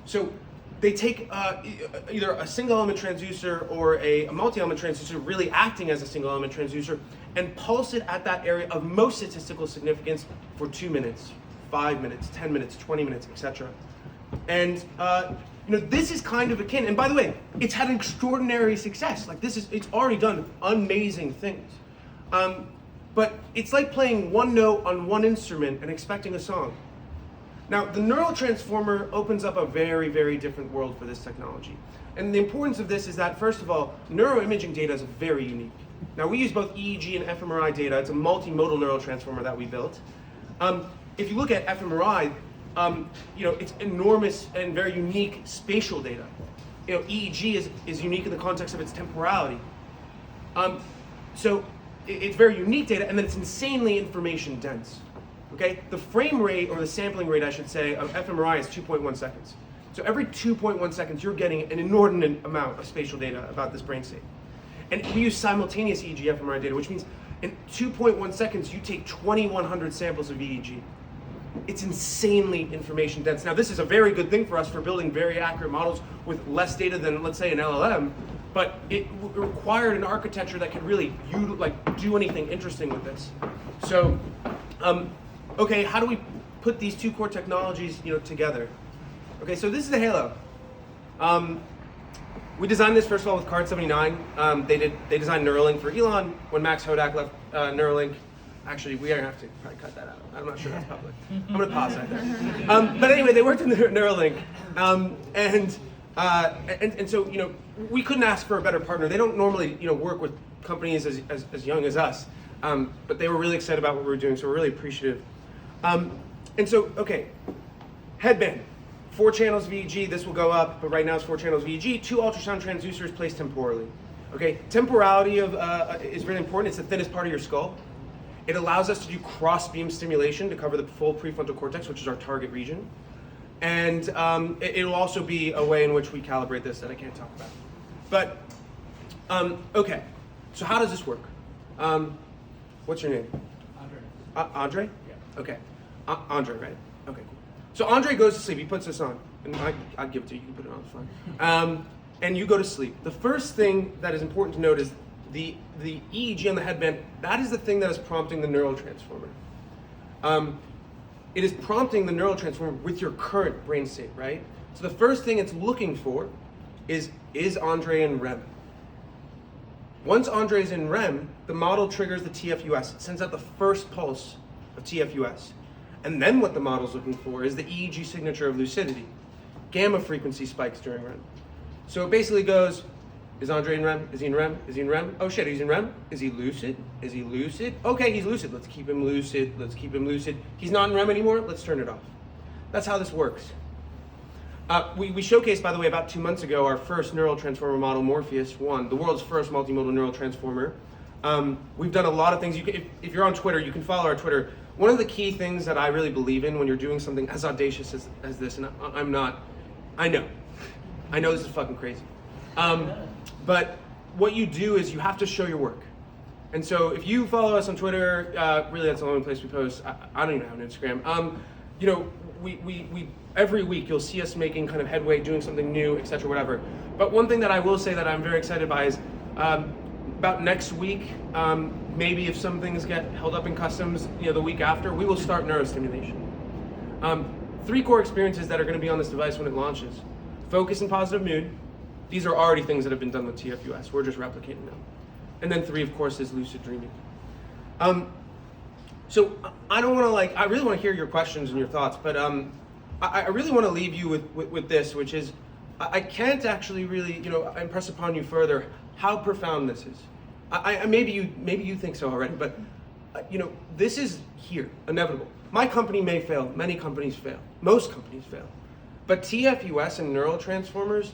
So they take either a single element transducer or a multi-element transducer, really acting as a single element transducer, and pulse it at that area of most statistical significance for 2 minutes, 5 minutes, 10 minutes, 20 minutes, etc. And this is kind of akin, and by the way, it's had extraordinary success. Like it's already done amazing things. But it's like playing one note on one instrument and expecting a song. Now, the neural transformer opens up a very, very different world for this technology. And the importance of this is that, first of all, neuroimaging data is very unique. Now, we use both EEG and fMRI data. It's a multimodal neural transformer that we built. If you look at fMRI, it's enormous and very unique spatial data. EEG is unique in the context of its temporality. So it's very unique data, and then it's insanely information dense. Okay, the frame rate, or the sampling rate, I should say, of fMRI is 2.1 seconds. So every 2.1 seconds, you're getting an inordinate amount of spatial data about this brain state. And we use simultaneous EEG fMRI data, which means in 2.1 seconds, you take 2,100 samples of EEG. It's insanely information dense. Now, this is a very good thing for us for building very accurate models with less data than, let's say, an LLM, but it required an architecture that could really do anything interesting with this. So, okay, how do we put these two core technologies, together? Okay, so this is the Halo. We designed this first of all with Card79. They designed Neuralink for Elon. When Max Hodak left Neuralink, actually we are gonna have to probably cut that out. I'm not sure that's public. I'm gonna pause right there. But anyway, they worked in Neuralink, and so we couldn't ask for a better partner. They don't normally work with companies as young as us, but they were really excited about what we were doing, so we're really appreciative. And so, okay, headband, 4 channels of EEG, this will go up, but right now it's 4 channels of EEG, 2 ultrasound transducers placed temporally. Okay, temporality is really important. It's the thinnest part of your skull. It allows us to do cross-beam stimulation to cover the full prefrontal cortex, which is our target region. And it'll also be a way in which we calibrate this that I can't talk about. But, okay, so how does this work? What's your name? Andre. Andre? Yeah. Okay. Andre, right? Okay, cool. So Andre goes to sleep. He puts this on. And I'd give it to you. You can put it on. It's fine. And you go to sleep. The first thing that is important to note is the EEG on the headband. That is the thing that is prompting the neural transformer. It is prompting the neural transformer with your current brain state, right? So the first thing it's looking for is Andre in REM? Once Andre is in REM, the model triggers the TFUS. It sends out the first pulse of TFUS. And then what the model's looking for is the EEG signature of lucidity. Gamma frequency spikes during REM. So it basically goes, is Andre in REM? Is he in REM? Is he in REM? Oh shit, he's in REM? Is he lucid? Is he lucid? Okay, he's lucid. Let's keep him lucid. Let's keep him lucid. He's not in REM anymore? Let's turn it off. That's how this works. We showcased, by the way, about 2 months ago, our first neural transformer model, Morpheus-1, the world's first multimodal neural transformer. We've done a lot of things. If you're on Twitter, you can follow our Twitter. One of the key things that I really believe in when you're doing something as audacious as this, and I'm not, I know this is fucking crazy. But what you do is you have to show your work. And so if you follow us on Twitter, really that's the only place we post. I don't even have an Instagram. We every week you'll see us making kind of headway, doing something new, etc., whatever. But one thing that I will say that I'm very excited by is about next week, maybe if some things get held up in customs, the week after, we will start neurostimulation. 3 core experiences that are going to be on this device when it launches: focus and positive mood. These are already things that have been done with TFUS. We're just replicating them. And then 3, of course, is lucid dreaming. So I don't want to I really want to hear your questions and your thoughts, but I really want to leave you with this, which is I can't actually really impress upon you further how profound this is. Maybe you think so already, but this is here, inevitable. My company may fail. Many companies fail. Most companies fail. But TFUS and neural transformers,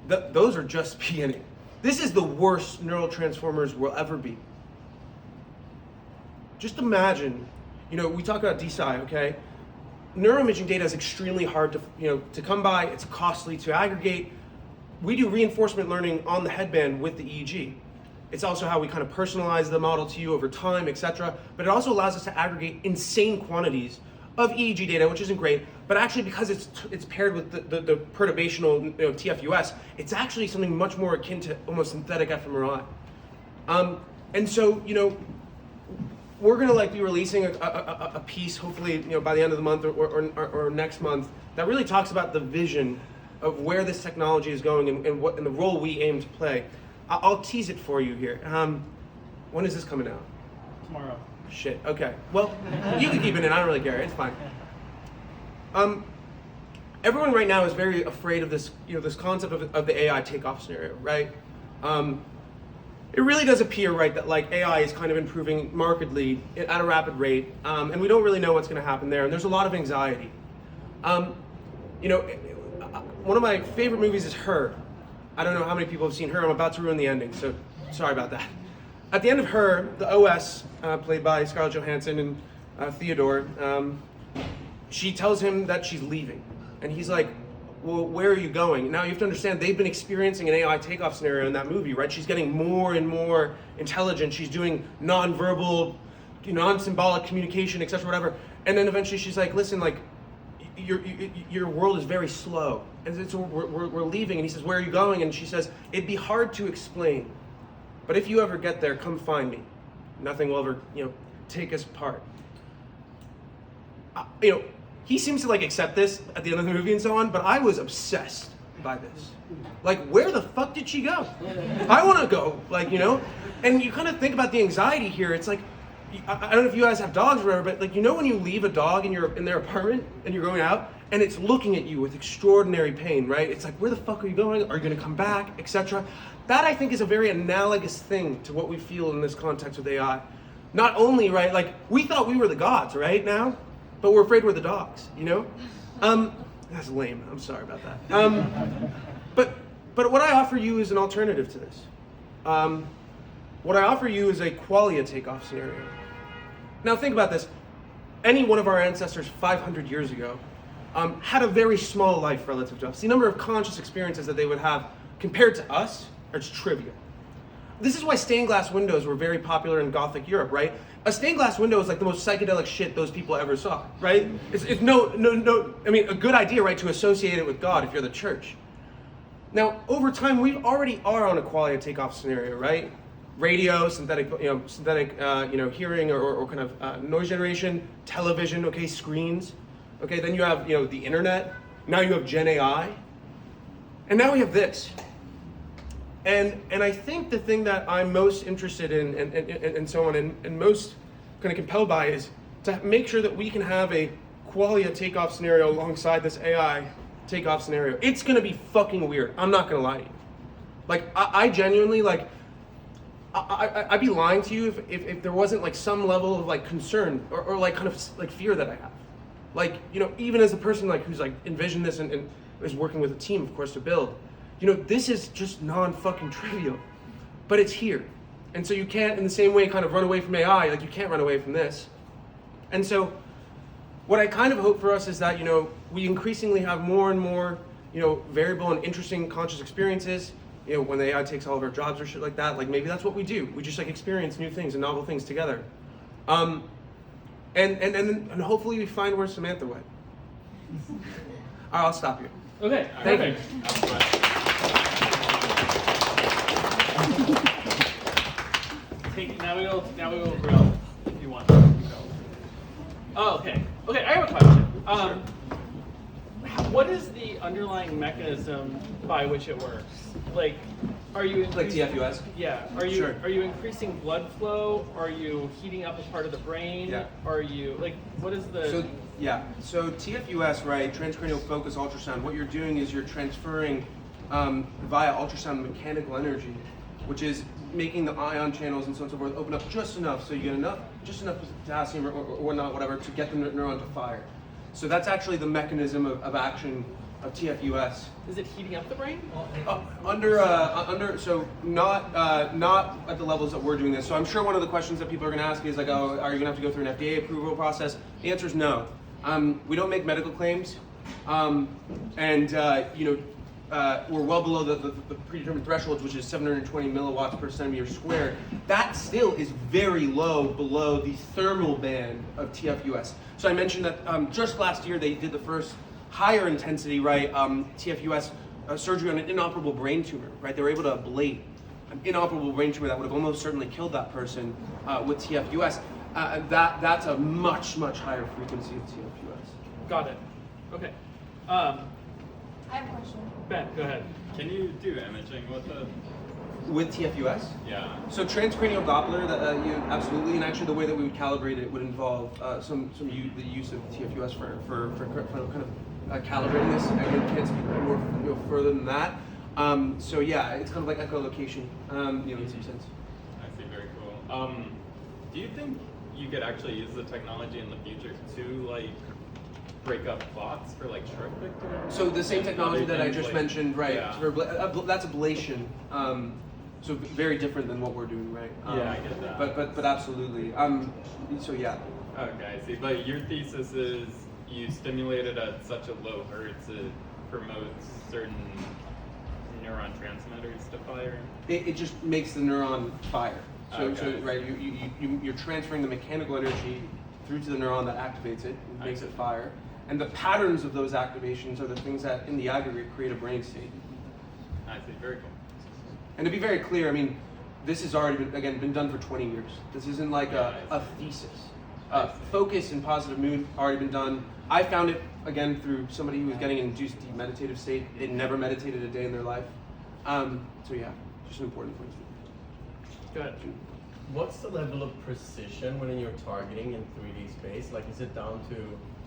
those are just beginning. This is the worst neural transformers will ever be. Just imagine, we talk about DeSci, okay? Neuroimaging data is extremely hard to come by. It's costly to aggregate. We do reinforcement learning on the headband with the EEG. It's also how we kind of personalize the model to you over time, etc. But it also allows us to aggregate insane quantities of EEG data, which isn't great. But actually, because it's paired with the perturbational TFUS, it's actually something much more akin to almost synthetic fMRI. And so, we're gonna be releasing a piece, hopefully, by the end of the month or next month, that really talks about the vision of where this technology is going and the role we aim to play. I'll tease it for you here. When is this coming out? Tomorrow. Shit. Okay. Well, you can keep it in. I don't really care. It's fine. Everyone right now is very afraid of this, this concept of the AI takeoff scenario, right? It really does appear, right, that like AI is kind of improving markedly at a rapid rate, and we don't really know what's going to happen there. And there's a lot of anxiety. One of my favorite movies is Her. I don't know how many people have seen Her. I'm about to ruin the ending, so sorry about that. At the end of Her, the OS, played by Scarlett Johansson and Theodore, she tells him that she's leaving. And he's like, well, where are you going? Now you have to understand, they've been experiencing an AI takeoff scenario in that movie, right? She's getting more and more intelligent. She's doing non-verbal, non-symbolic communication, etc., whatever. And then eventually she's like, listen, like, your world is very slow. And so we're leaving. And he says, where are you going? And she says, it'd be hard to explain. But if you ever get there, come find me. Nothing will ever, take us apart. He seems to like accept this at the end of the movie and so on, but I was obsessed by this. Like, where the fuck did she go? I want to go, and you kind of think about the anxiety here. It's like, I don't know if you guys have dogs or whatever, but like, when you leave a dog in their apartment and you're going out and it's looking at you with extraordinary pain, right? It's like, where the fuck are you going? Are you going to come back, etc.? That I think is a very analogous thing to what we feel in this context with AI. Not only, right, like we thought we were the gods, right, now? But we're afraid we're the dogs, That's lame. I'm sorry about that. But what I offer you is an alternative to this. What I offer you is a qualia takeoff scenario. Now think about this. Any one of our ancestors 500 years ago had a very small life relative to us. The number of conscious experiences that they would have compared to us are just trivial. This is why stained glass windows were very popular in Gothic Europe, right? A stained glass window is like the most psychedelic shit those people ever saw, right? It's no, I mean, a good idea, right, to associate it with God if you're the church. Now, over time, we already are on a qualia takeoff scenario, right? Radio, synthetic hearing or kind of noise generation, television, okay, screens. Okay, then you have, the internet. Now you have Gen AI. And now we have this. And I think the thing that I'm most interested in and so on and most kind of compelled by is to make sure that we can have a qualia takeoff scenario alongside this AI takeoff scenario. It's gonna be fucking weird. I'm not gonna lie to you. Like, I genuinely, like, I'd be lying to you if there wasn't like some level of like concern or like kind of like fear that I have. Like, even as a person like who's like envisioned this and is working with a team, of course, to build. This is just non-fucking trivial, but it's here. And so you can't, in the same way, kind of run away from AI, like you can't run away from this. And so what I kind of hope for us is that, we increasingly have more and more, variable and interesting conscious experiences, when the AI takes all of our jobs or shit like that, like maybe that's what we do. We just like experience new things and novel things together. And hopefully we find where Samantha went. All right, I'll stop you. Okay, Thank you. Now we go grill if you want. Oh, okay. Okay, I have a question. What is the underlying mechanism by which it works? Like, are you like TFUS? Yeah. Are you increasing blood flow? Are you heating up a part of the brain? Yeah. Are you what is the? So TFUS, right? Transcranial focus ultrasound. What you're doing is you're transferring via ultrasound mechanical energy, which is making the ion channels and so on and so forth open up just enough so you get just enough potassium or whatnot, whatever, to get the neuron to fire. So that's actually the mechanism of action of TFUS. Is it heating up the brain? So not at the levels that we're doing this. So I'm sure one of the questions that people are going to ask is like, oh, are you going to have to go through an FDA approval process? The answer is no. We don't make medical claims, we're well below the predetermined thresholds, which is 720 milliwatts per centimeter squared. That still is very low below the thermal band of TFUS. So I mentioned that just last year they did the first higher intensity, right, TFUS surgery on an inoperable brain tumor, right? They were able to ablate an inoperable brain tumor that would have almost certainly killed that person with TFUS. That's a much, much higher frequency of TFUS. Got it. Okay. I have a question. Ben, go ahead. Can you do imaging with the? With TFUS? Yeah. So transcranial Doppler, you absolutely, and actually the way that we would calibrate it would involve the use of TFUS for kind of calibrating this. I can't speak more further than that. So yeah, it's kind of like echolocation, in some sense. I see. Very cool. Do you think you could actually use the technology in the future to like break up bots for like short victims? So the same technology that I just mentioned, right? Yeah. That's ablation. So very different than what we're doing, right? Yeah, I get that. But absolutely. So yeah. Okay, I see. But your thesis is you stimulate it at such a low hertz, it promotes certain neuron transmitters to fire. It just makes the neuron fire. So, Okay. right, you're transferring the mechanical energy through to the neuron that activates it, and makes it fire. And the patterns of those activations are the things that, in the aggregate, create a brain state. I see. Very cool. And to be very clear, I mean, this has already been done for 20 years. This isn't like a thesis. Focus and positive mood already been done. I found it again through somebody who was getting an induced deep meditative state. They'd never meditated a day in their life. So yeah, just an important point. Go ahead. What's the level of precision when you're targeting in 3D space? Like, is it down to,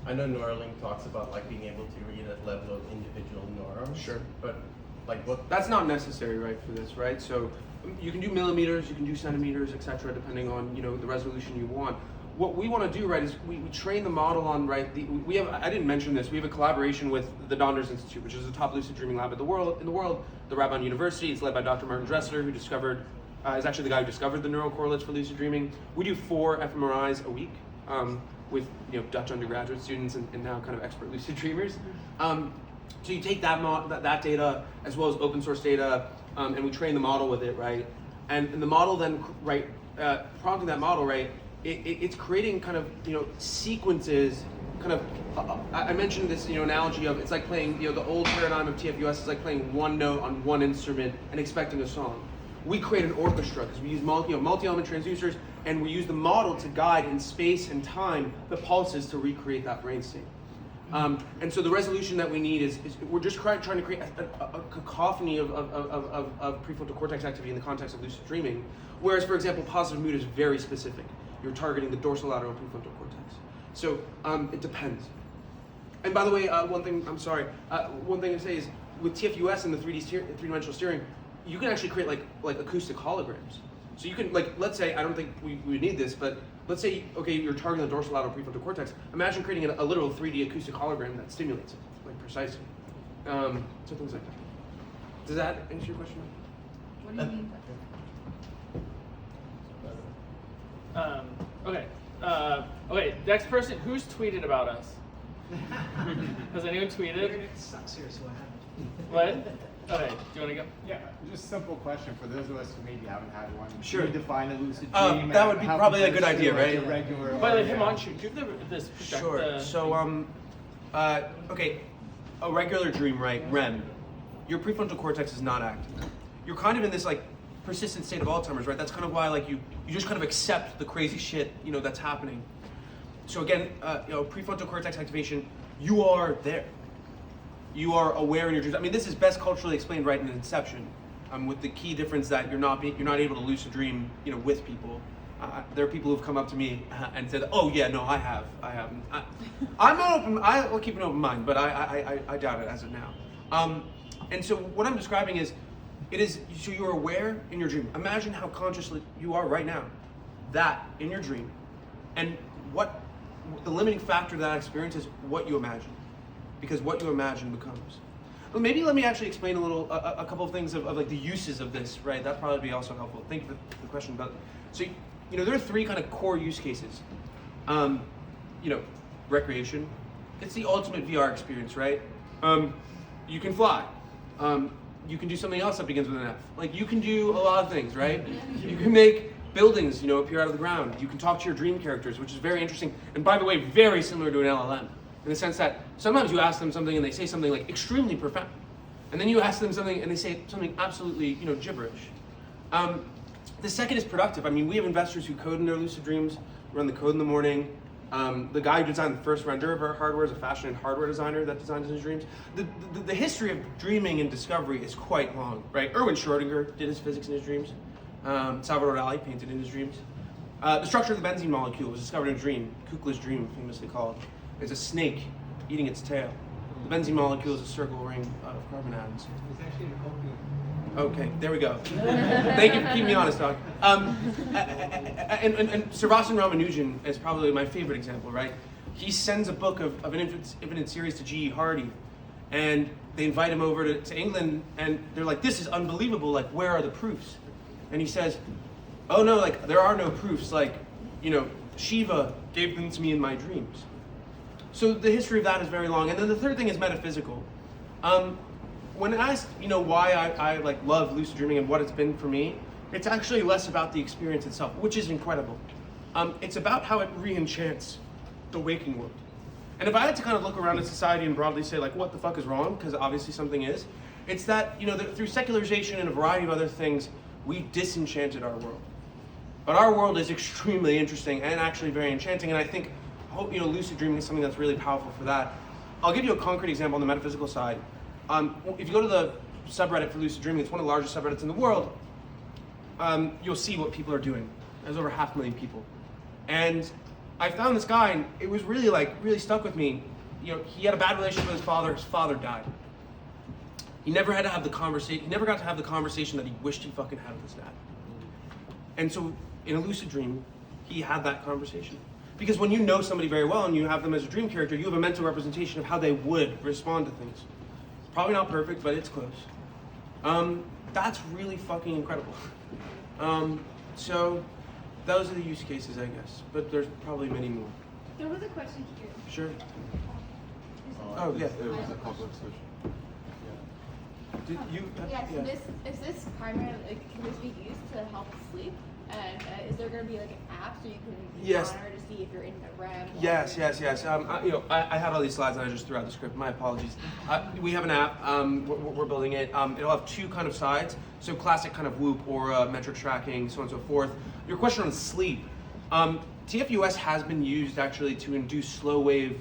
I know Neuralink talks about like being able to read at level of individual neurons. Sure. But like what? That's not necessary, right, for this, right? So you can do millimeters, you can do centimeters, etc., depending on the resolution you want. What we want to do, right, is we train the model on, right, we have, I didn't mention this, we have a collaboration with the Donders Institute, which is the top lucid dreaming lab in the world, the Rabban University. It's led by Dr. Martin Dressler, who is actually the guy who discovered the neural correlates for lucid dreaming. We do 4 fMRIs a week with Dutch undergraduate students and now kind of expert lucid dreamers. So you take that data as well as open source data, and we train the model with it, right? And the model then, right, prompting that model, right, it's creating kind of sequences. Kind of, I mentioned this analogy of it's like playing the old paradigm of TFUS is like playing one note on one instrument and expecting a song. We create an orchestra because we use multi-element transducers, and we use the model to guide in space and time the pulses to recreate that brain state. And so the resolution that we need is we're just trying to create a cacophony of prefrontal cortex activity in the context of lucid dreaming, whereas, for example, positive mood is very specific. You're targeting the dorsolateral prefrontal cortex. So it depends. And by the way, one thing to say is with TFUS and the three-dimensional steering, you can actually create like acoustic holograms. So you can, like, let's say, I don't think we need this, but let's say, okay, you're targeting the dorsolateral prefrontal cortex. Imagine creating a literal 3D acoustic hologram that stimulates it, like precisely. So things like that. Does that answer your question? What do you mean? Okay, next person, who's tweeted about us? Has anyone tweeted? Seriously, What? Okay, do you want to go? Yeah, just a simple question for those of us who maybe haven't had one. Sure. Can you define a lucid dream? That would be probably a good idea, right? A regular. By the way, Himanshu, give this. Sure. So, okay, a regular dream, right? REM. Your prefrontal cortex is not active. You're kind of in this like persistent state of Alzheimer's, right? That's kind of why like you just kind of accept the crazy shit that's happening. So again, prefrontal cortex activation. You are there. You are aware in your dreams. I mean, this is best culturally explained right in Inception, with the key difference that you're not able to lucid dream, with people. There are people who've come up to me and said, "Oh yeah, no, I have. I'm open. I will keep an open mind, but I doubt it as of now." And so what I'm describing is, so you're aware in your dream. Imagine how consciously you are right now, that in your dream, and what the limiting factor to that experience is what you imagine. Because what you imagine becomes. Well, maybe let me actually explain a couple of things of like the uses of this, right? That'd probably be also helpful. Thank you for the question. But so, there are 3 kind of core use cases. Recreation. It's the ultimate VR experience, right? You can fly. You can do something else that begins with an F. Like you can do a lot of things, right? You can make buildings, appear out of the ground. You can talk to your dream characters, which is very interesting. And by the way, very similar to an LLM. In the sense that sometimes you ask them something and they say something like extremely profound. And then you ask them something and they say something absolutely, gibberish. The second is productive. I mean, we have investors who code in their lucid dreams, run the code in the morning, The guy who designed the first render of our hardware is a fashion and hardware designer that designs in his dreams. The history of dreaming and discovery is quite long, right? Erwin Schrödinger did his physics in his dreams. Salvador Dali painted in his dreams. The structure of the benzene molecule was discovered in a dream, Kukla's dream, famously called. It's a snake eating its tail. The benzene molecule is a circle ring of carbon atoms. It's actually an opium. Okay, there we go. Thank you for keeping me honest, dog. And Srivasan Ramanujan is probably my favorite example, right? He sends a book of an infinite series to G.E. Hardy, and they invite him over to England, and they're like, this is unbelievable, like, where are the proofs? And he says, oh no, like, there are no proofs, like, you know, Shiva gave them to me in my dreams. So the history of that is very long. And then the third thing is metaphysical. When asked, you know, why I like love lucid dreaming and what it's been for me, it's actually less about the experience itself, which is incredible. It's about how it re-enchants the waking world. And if I had to kind of look around at society and broadly say, like, what the fuck is wrong, because obviously something is, it's that, you know, through secularization and a variety of other things, we've disenchanted our world. But our world is extremely interesting and actually very enchanting, and I think, you know, lucid dreaming is something that's really powerful for that. I'll give you a concrete example on the metaphysical side. If you go to the subreddit for lucid dreaming, it's one of the largest subreddits in the world, you'll see what people are doing. There's over 500,000 people. And I found this guy, and it was really stuck with me. You know, he had a bad relationship with his father died. He never had to have the conversation, he never got to have the conversation that he wished he fucking had with his dad. And so, in a lucid dream, he had that conversation. Because when you know somebody very well and you have them as a dream character, you have a mental representation of how they would respond to things. Probably not perfect, but it's close. That's really fucking incredible. So those are the use cases, I guess. But there's probably many more. There was a question here. Sure. Oh, yeah. It was a complex question. Did you? Yeah, so is this primarily, like, can this be used to help sleep? And is there going to be like an app so you can Yes. monitor to see if you're in the REM? Yes. You know, I had all these slides and I just threw out the script. My apologies. We have an app. We're building it. It'll have two kind of sides. So classic kind of Whoop or metric tracking, so on and so forth. Your question on sleep. TFUS has been used actually to induce slow wave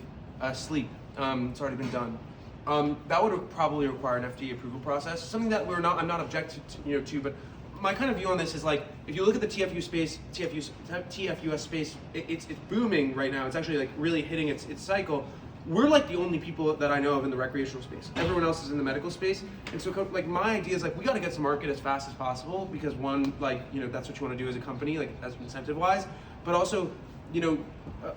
sleep. It's already been done. That would probably require an FDA approval process. Something that I'm not objective to, but my kind of view on this is, like, if you look at the TFUS space, it's booming right now. It's actually like really hitting its cycle. We're like the only people that I know of in the recreational space. Everyone else is in the medical space. And so, like, my idea is, like, we got to get to market as fast as possible because, one, like, you know, that's what you want to do as a company, like, as incentive-wise. But also, you know,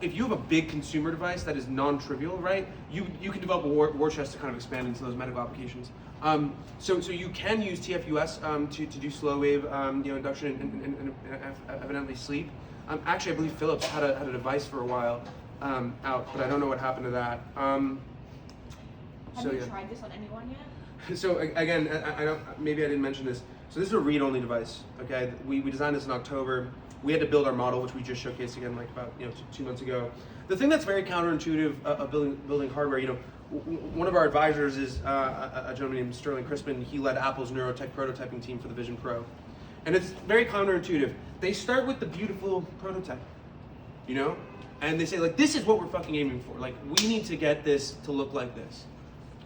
if you have a big consumer device that is non-trivial, right, you can develop a war chest to kind of expand into those medical applications. So you can use TFUS to do slow wave induction and evidently sleep. Actually, I believe Philips had a device for a while out, but I don't know what happened to that. Have you tried this on anyone yet? So again, I don't. Maybe I didn't mention this. So this is a read-only device. Okay, we designed this in October. We had to build our model, which we just showcased again, like about 2 months ago. The thing that's very counterintuitive of building hardware, you know, one of our advisors is a gentleman named Sterling Crispin. He led Apple's neurotech prototyping team for the Vision Pro, and it's very counterintuitive. They start with the beautiful prototype, you know, and they say, like, this is what we're fucking aiming for. Like, we need to get this to look like this,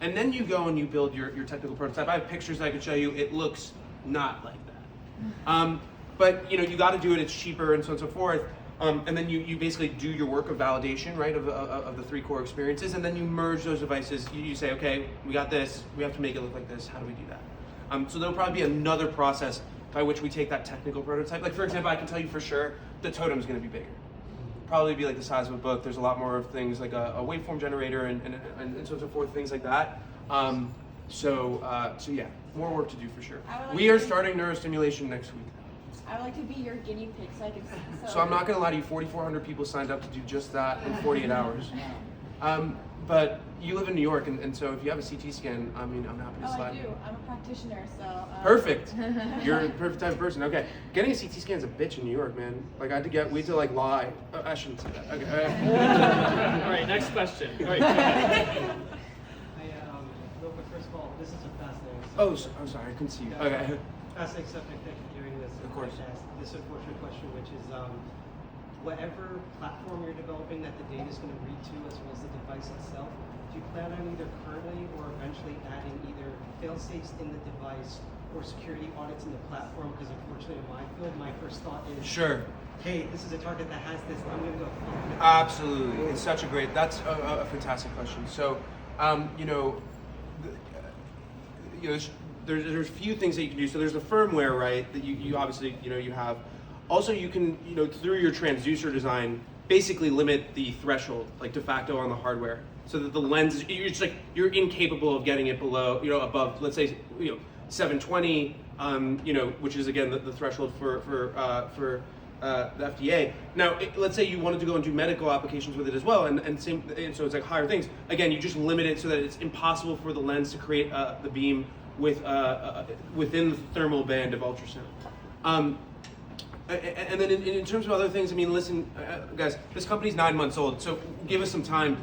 and then you go and you build your technical prototype. I have pictures I could show you. It looks not like that. But you know, you got to do it. It's cheaper and so on and so forth. And then you basically do your work of validation, right, of the 3 core experiences, and then you merge those devices. You say, okay, we got this. We have to make it look like this. How do we do that? So there'll probably be another process by which we take that technical prototype. Like, for example, I can tell you for sure the totem's going to be bigger. Probably be like the size of a book. There's a lot more of things like a waveform generator and so on and so forth, things like that. So yeah, more work to do for sure. We are starting neurostimulation next week. I would like to be your guinea pig so I can see. So I'm not going to lie to you, 4,400 people signed up to do just that in 48 hours. But you live in New York, and so if you have a CT scan, I mean, I'm happy to slide. I do. I'm a practitioner, so. Perfect. You're a perfect type of person. Okay. Getting a CT scan is a bitch in New York, man. Like, we had to like lie. I shouldn't say that. Okay. All right, next question. All right. Real quick, first of all, this is a fascinating subject. Oh, I'm sorry, I couldn't see you. Okay. Fascinating subject. Thank you for doing this. Of course. This unfortunate question, which is, whatever platform you're developing that the data is going to read to, as well as the device itself, do you plan on either currently or eventually adding either fail-safes in the device or security audits in the platform? Because unfortunately in my field, my first thought is, Sure. hey, this is a target that has this, I'm going to go. Absolutely, it's such a great. That's a fantastic question. So, there's a few things that you can do. So there's the firmware, right? That you obviously you have. Also, you can through your transducer design basically limit the threshold, like de facto on the hardware, so that the lens you're incapable of getting it below above, let's say 720, which is again the threshold for the FDA. Now, let's say you wanted to go and do medical applications with it as well, and so it's like higher things. Again, you just limit it so that it's impossible for the lens to create the beam within the thermal band of ultrasound. And then in terms of other things, I mean, listen, guys, this company's 9 months old, so give us some time.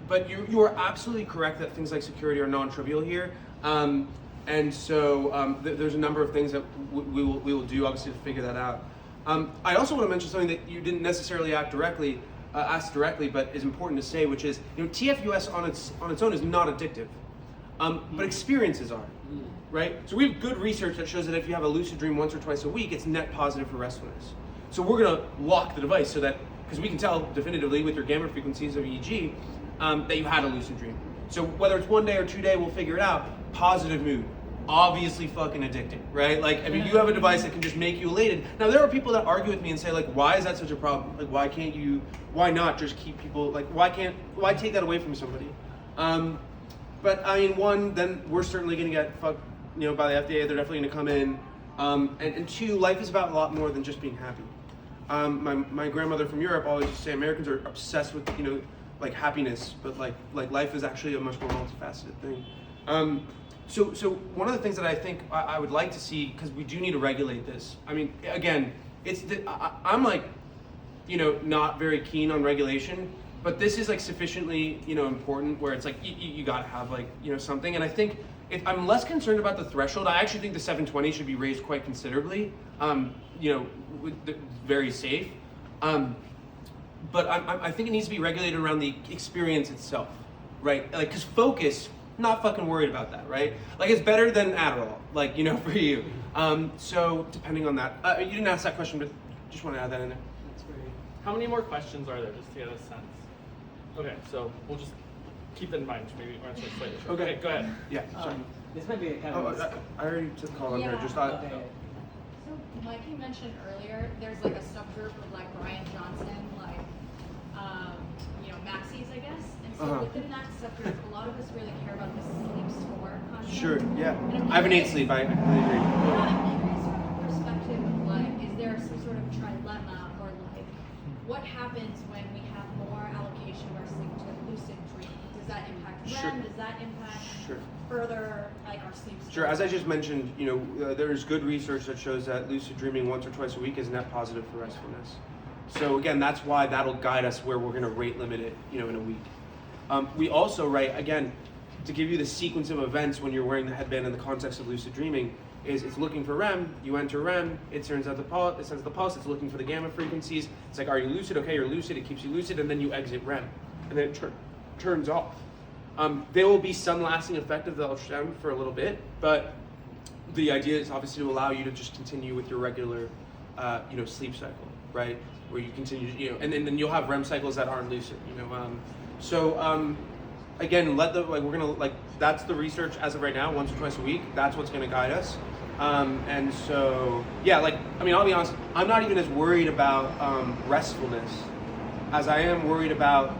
But you are absolutely correct that things like security are non-trivial here. And so there's a number of things that we will do, obviously, to figure that out. I also want to mention something that you didn't necessarily ask directly, but is important to say, which is, TFUS on its own is not addictive, but experiences are, right? So we have good research that shows that if you have a lucid dream once or twice a week, it's net positive for restfulness. So we're going to lock the device so that, because we can tell definitively with your gamma frequencies of EEG that you had a lucid dream. So whether it's 1 day or 2 day, we'll figure it out. Positive mood. Obviously fucking addicting, right? Like, I mean, you have a device that can just make you elated. Now, there are people that argue with me and say, like, why is that such a problem? Like, why not just keep people, like, why take that away from somebody? But I mean, one, then we're certainly gonna get fucked, by the FDA. They're definitely gonna come in. And two, life is about a lot more than just being happy. My grandmother from Europe always used to say Americans are obsessed with, like happiness, but like life is actually a much more multifaceted thing. So one of the things that I think I would like to see, because we do need to regulate this. I mean, again, I'm like, not very keen on regulation, but this is like sufficiently, important where it's like you gotta have like, something. And I think I'm less concerned about the threshold. I actually think the 720 should be raised quite considerably. Very safe. But I think it needs to be regulated around the experience itself, right? Like, because focus. Not fucking worried about that, right? Like, it's better than Adderall, like, for you. So depending on that, you didn't ask that question, but just want to add that in there. That's great. How many more questions are there, just to get a sense? Okay, so we'll just keep that in mind. Maybe answer it slightly. Okay, go ahead. Yeah. Sorry. This might be a kind of. I already took the call on her. Just thought. Okay. So like you mentioned earlier, there's like a subgroup of like Brian Johnson, like maxis, I guess. And so within that subgroup, a lot of us really care about the sleep score concept. Sure. Yeah. I have an 8 sleep. I completely agree. Yeah, I'm curious from the perspective of like, is there some sort of trilemma or like, what happens when we have more allocation of our sleep to lucid dream? Does that impact REM? Sure. Does that impact further like our sleep score? Sure. As I just mentioned, there's good research that shows that lucid dreaming once or twice a week is net positive for restfulness. So again, that's why that'll guide us where we're going to rate limit it, in a week. We also, again, to give you the sequence of events when you're wearing the headband in the context of lucid dreaming, is it's looking for REM, you enter REM, it sends the pulse, it's looking for the gamma frequencies, it's like, are you lucid? Okay, you're lucid, it keeps you lucid, and then you exit REM, and then it turns off. There will be some lasting effect of the ultrasound for a little bit, but the idea is obviously to allow you to just continue with your regular, sleep cycle, right? Where you continue, and then you'll have REM cycles that aren't lucid, again, that's the research as of right now, once or twice a week. That's what's going to guide us. And so, yeah, I'll be honest, I'm not even as worried about restfulness as I am worried about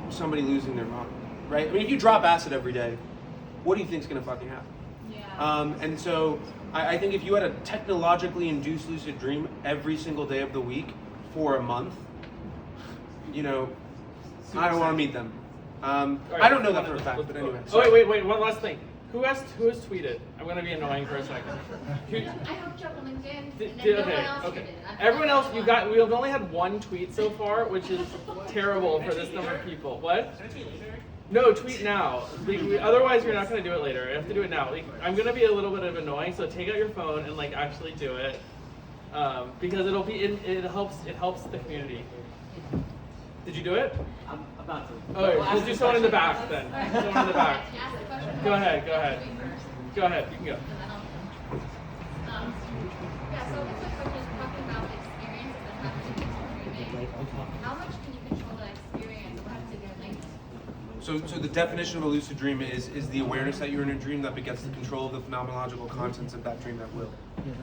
somebody losing their mind, right? I mean, if you drop acid every day, what do you think is going to fucking happen? Yeah. And so I think if you had a technologically induced lucid dream every single day of the week for a month, I don't want to meet them. I don't know that for a fact, but anyway. Oh, wait, one last thing. Who has tweeted? I'm going to be annoying for a second. I hooked up on LinkedIn, and then no one else did it. Everyone else, we've only had one tweet so far, which is terrible for this number of people. What? No, tweet now. Otherwise, you're not going to do it later. You have to do it now. I'm going to be a little bit of annoying, so take out your phone and actually do it. because it helps the community. Did you do it? I'm about to. Oh, let's do someone in the back then. Someone in the back. Go ahead. Go ahead. You can go. Yeah, so I guess my question is talking about experiences that happen in dreaming. How much can you control that experience to get linked? So the definition of a lucid dream is the awareness that you're in a dream that begets the control of the phenomenological contents of that dream at will.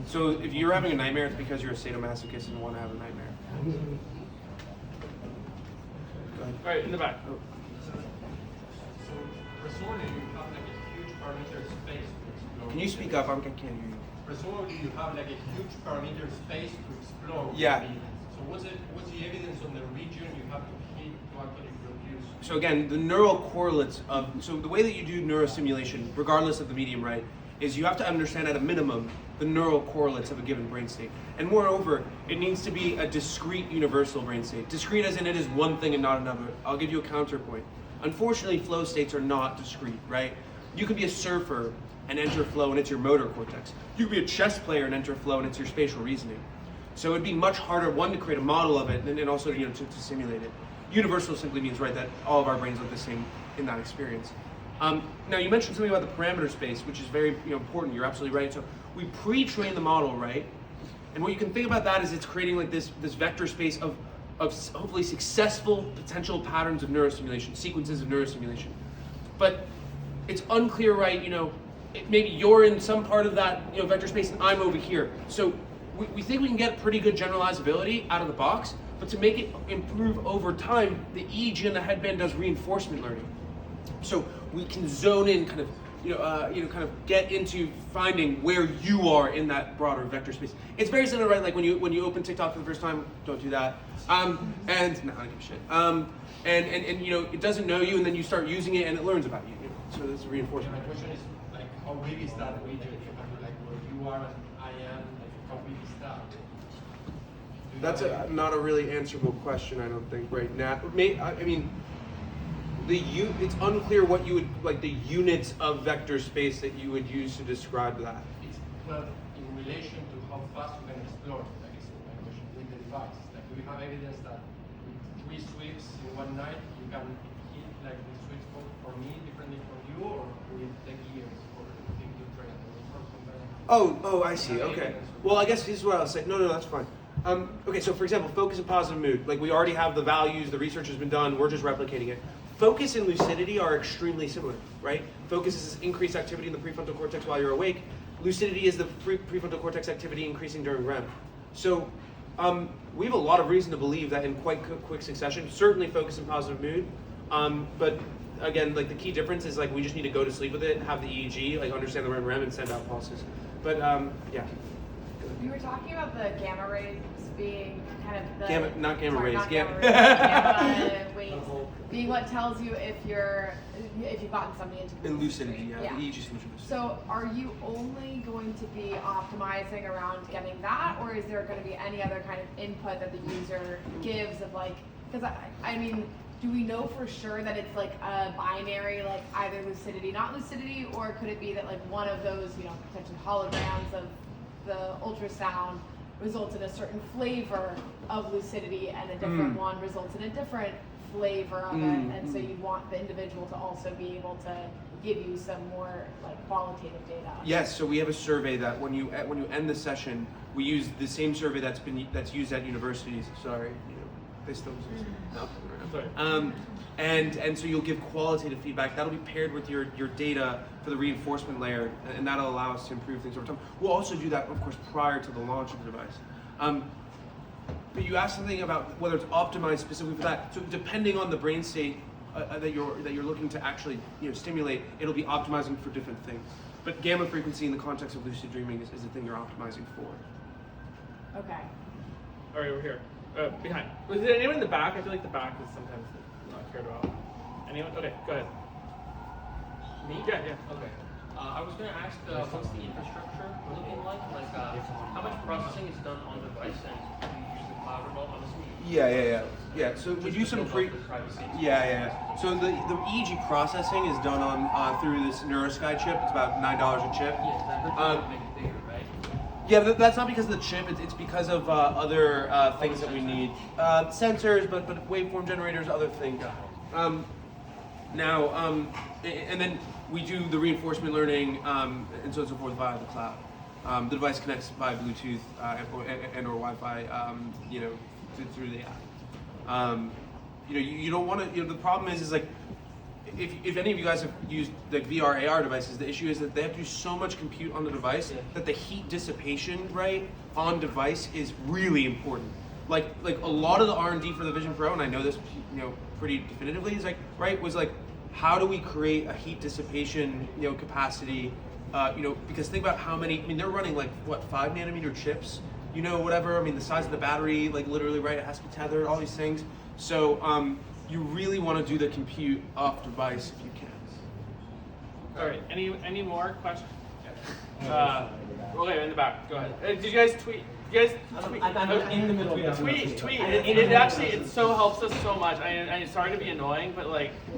So if you're having a nightmare, it's because you're a sadomasochist and want to have a nightmare. Go ahead. All right, in the back. So presumably you have like a huge parameter space to explore. Can you speak up? I can't hear you. Presumably you have like a huge parameter space to explore. Yeah. So what's the evidence on the region you have to hit to actually produce? So again, the neural correlates so the way that you do neurosimulation, regardless of the medium, right, is you have to understand at a minimum the neural correlates of a given brain state. And moreover, it needs to be a discrete universal brain state. Discrete as in it is one thing and not another. I'll give you a counterpoint. Unfortunately, flow states are not discrete, right? You could be a surfer and enter flow and it's your motor cortex. You could be a chess player and enter flow and it's your spatial reasoning. So it'd be much harder, one, to create a model of it, and then also to simulate it. Universal simply means, right, that all of our brains look the same in that experience. Now you mentioned something about the parameter space, which is very important. You're absolutely right. So we pre-train the model, right? And what you can think about that is it's creating like this vector space of hopefully successful potential patterns of neurosimulation, sequences of neurosimulation. But it's unclear, right? Maybe you're in some part of that vector space and I'm over here. So we think we can get pretty good generalizability out of the box, but to make it improve over time, the EEG and the headband does reinforcement learning. So we can zone in, kind of get into finding where you are in that broader vector space. It's very similar, right? Like when you open TikTok for the first time, don't do that. And no, I don't give a shit. And it doesn't know you, and then you start using it, and it learns about you. So this is reinforcement. My question is like, how big is that region? Like where you are and I am. Like how big is that? That's not a really answerable question, I don't think, right now. I mean, it's unclear what you would, like the units of vector space that you would use to describe that. Well, in relation to how fast you can explore, like is my question, with the device. Like, do you have evidence that with 3 sweeps in one night, you can hit like the sweet spot for me differently from you, or will it take years for the thing to train? Oh, I see, okay. Well, I guess this is what I'll say. No, that's fine. Okay, so for example, focus and positive mood. Like we already have the values, the research has been done, we're just replicating it. Focus and lucidity are extremely similar, right? Focus is increased activity in the prefrontal cortex while you're awake. Lucidity is the prefrontal cortex activity increasing during REM. So we have a lot of reason to believe that in quite quick succession, certainly focus and positive mood, but again, like the key difference is like we just need to go to sleep with it, have the EEG, like understand the REM and send out pulses. But yeah. You were talking about the gamma rays being kind of the gamma rays, gamma waves being what tells you if you've gotten something into in lucidity, yeah. The EEG solution. So are you only going to be optimizing around getting that, or is there going to be any other kind of input that the user gives of like, because I mean, do we know for sure that it's like a binary, like either lucidity, not lucidity, or could it be that like one of those, potential holograms of the ultrasound results in a certain flavor of lucidity and a different one results in a different flavor of it, and so you'd want the individual to also be able to give you some more like qualitative data. Yes, so we have a survey that when you end the session, we use the same survey that's used at universities. Sorry, they still exist. No, and so you'll give qualitative feedback. That'll be paired with your data for the reinforcement layer, and that'll allow us to improve things over time. We'll also do that, of course, prior to the launch of the device. But you asked something about whether it's optimized specifically for that. So depending on the brain state that you're looking to actually stimulate, it'll be optimizing for different things. But gamma frequency in the context of lucid dreaming is the thing you're optimizing for. Okay. All right, we're here. Behind. Was there anyone in the back? I feel like the back is sometimes not cared about. Anyone? Okay, go ahead. Me? Yeah. Okay. I was going to ask, what's the infrastructure looking like? Like, how much processing is done on the device, and do you use the cloud at all? I'm assuming. Yeah. So we do some Yeah. So the EEG processing is done on through this NeuroSky chip. It's about $9 a chip. Yeah, make it bigger, right? Yeah, but that's not because of the chip. It's because of other things that we need. Sensors, but waveform generators, other things. And then we do the reinforcement learning and so on and so forth via the cloud. The device connects via Bluetooth and or Wi-Fi, through the app. You don't want to. The problem is like, if any of you guys have used like VR AR devices, the issue is that they have to do so much compute on the device that the heat dissipation on device is really important. Like a lot of the R&D for the Vision Pro, and I know this pretty definitively, is was how do we create a heat dissipation capacity? Because think about how many. I mean, they're running 5 nanometer chips. Whatever. I mean, the size of the battery, literally, right? It has to be tethered. All these things. So you really want to do the compute off device if you can. All right. Any more questions? Okay, in the back. Go ahead. Did you guys tweet? I'm in the middle of tweet. It so helps us so much. I'm sorry to be annoying, but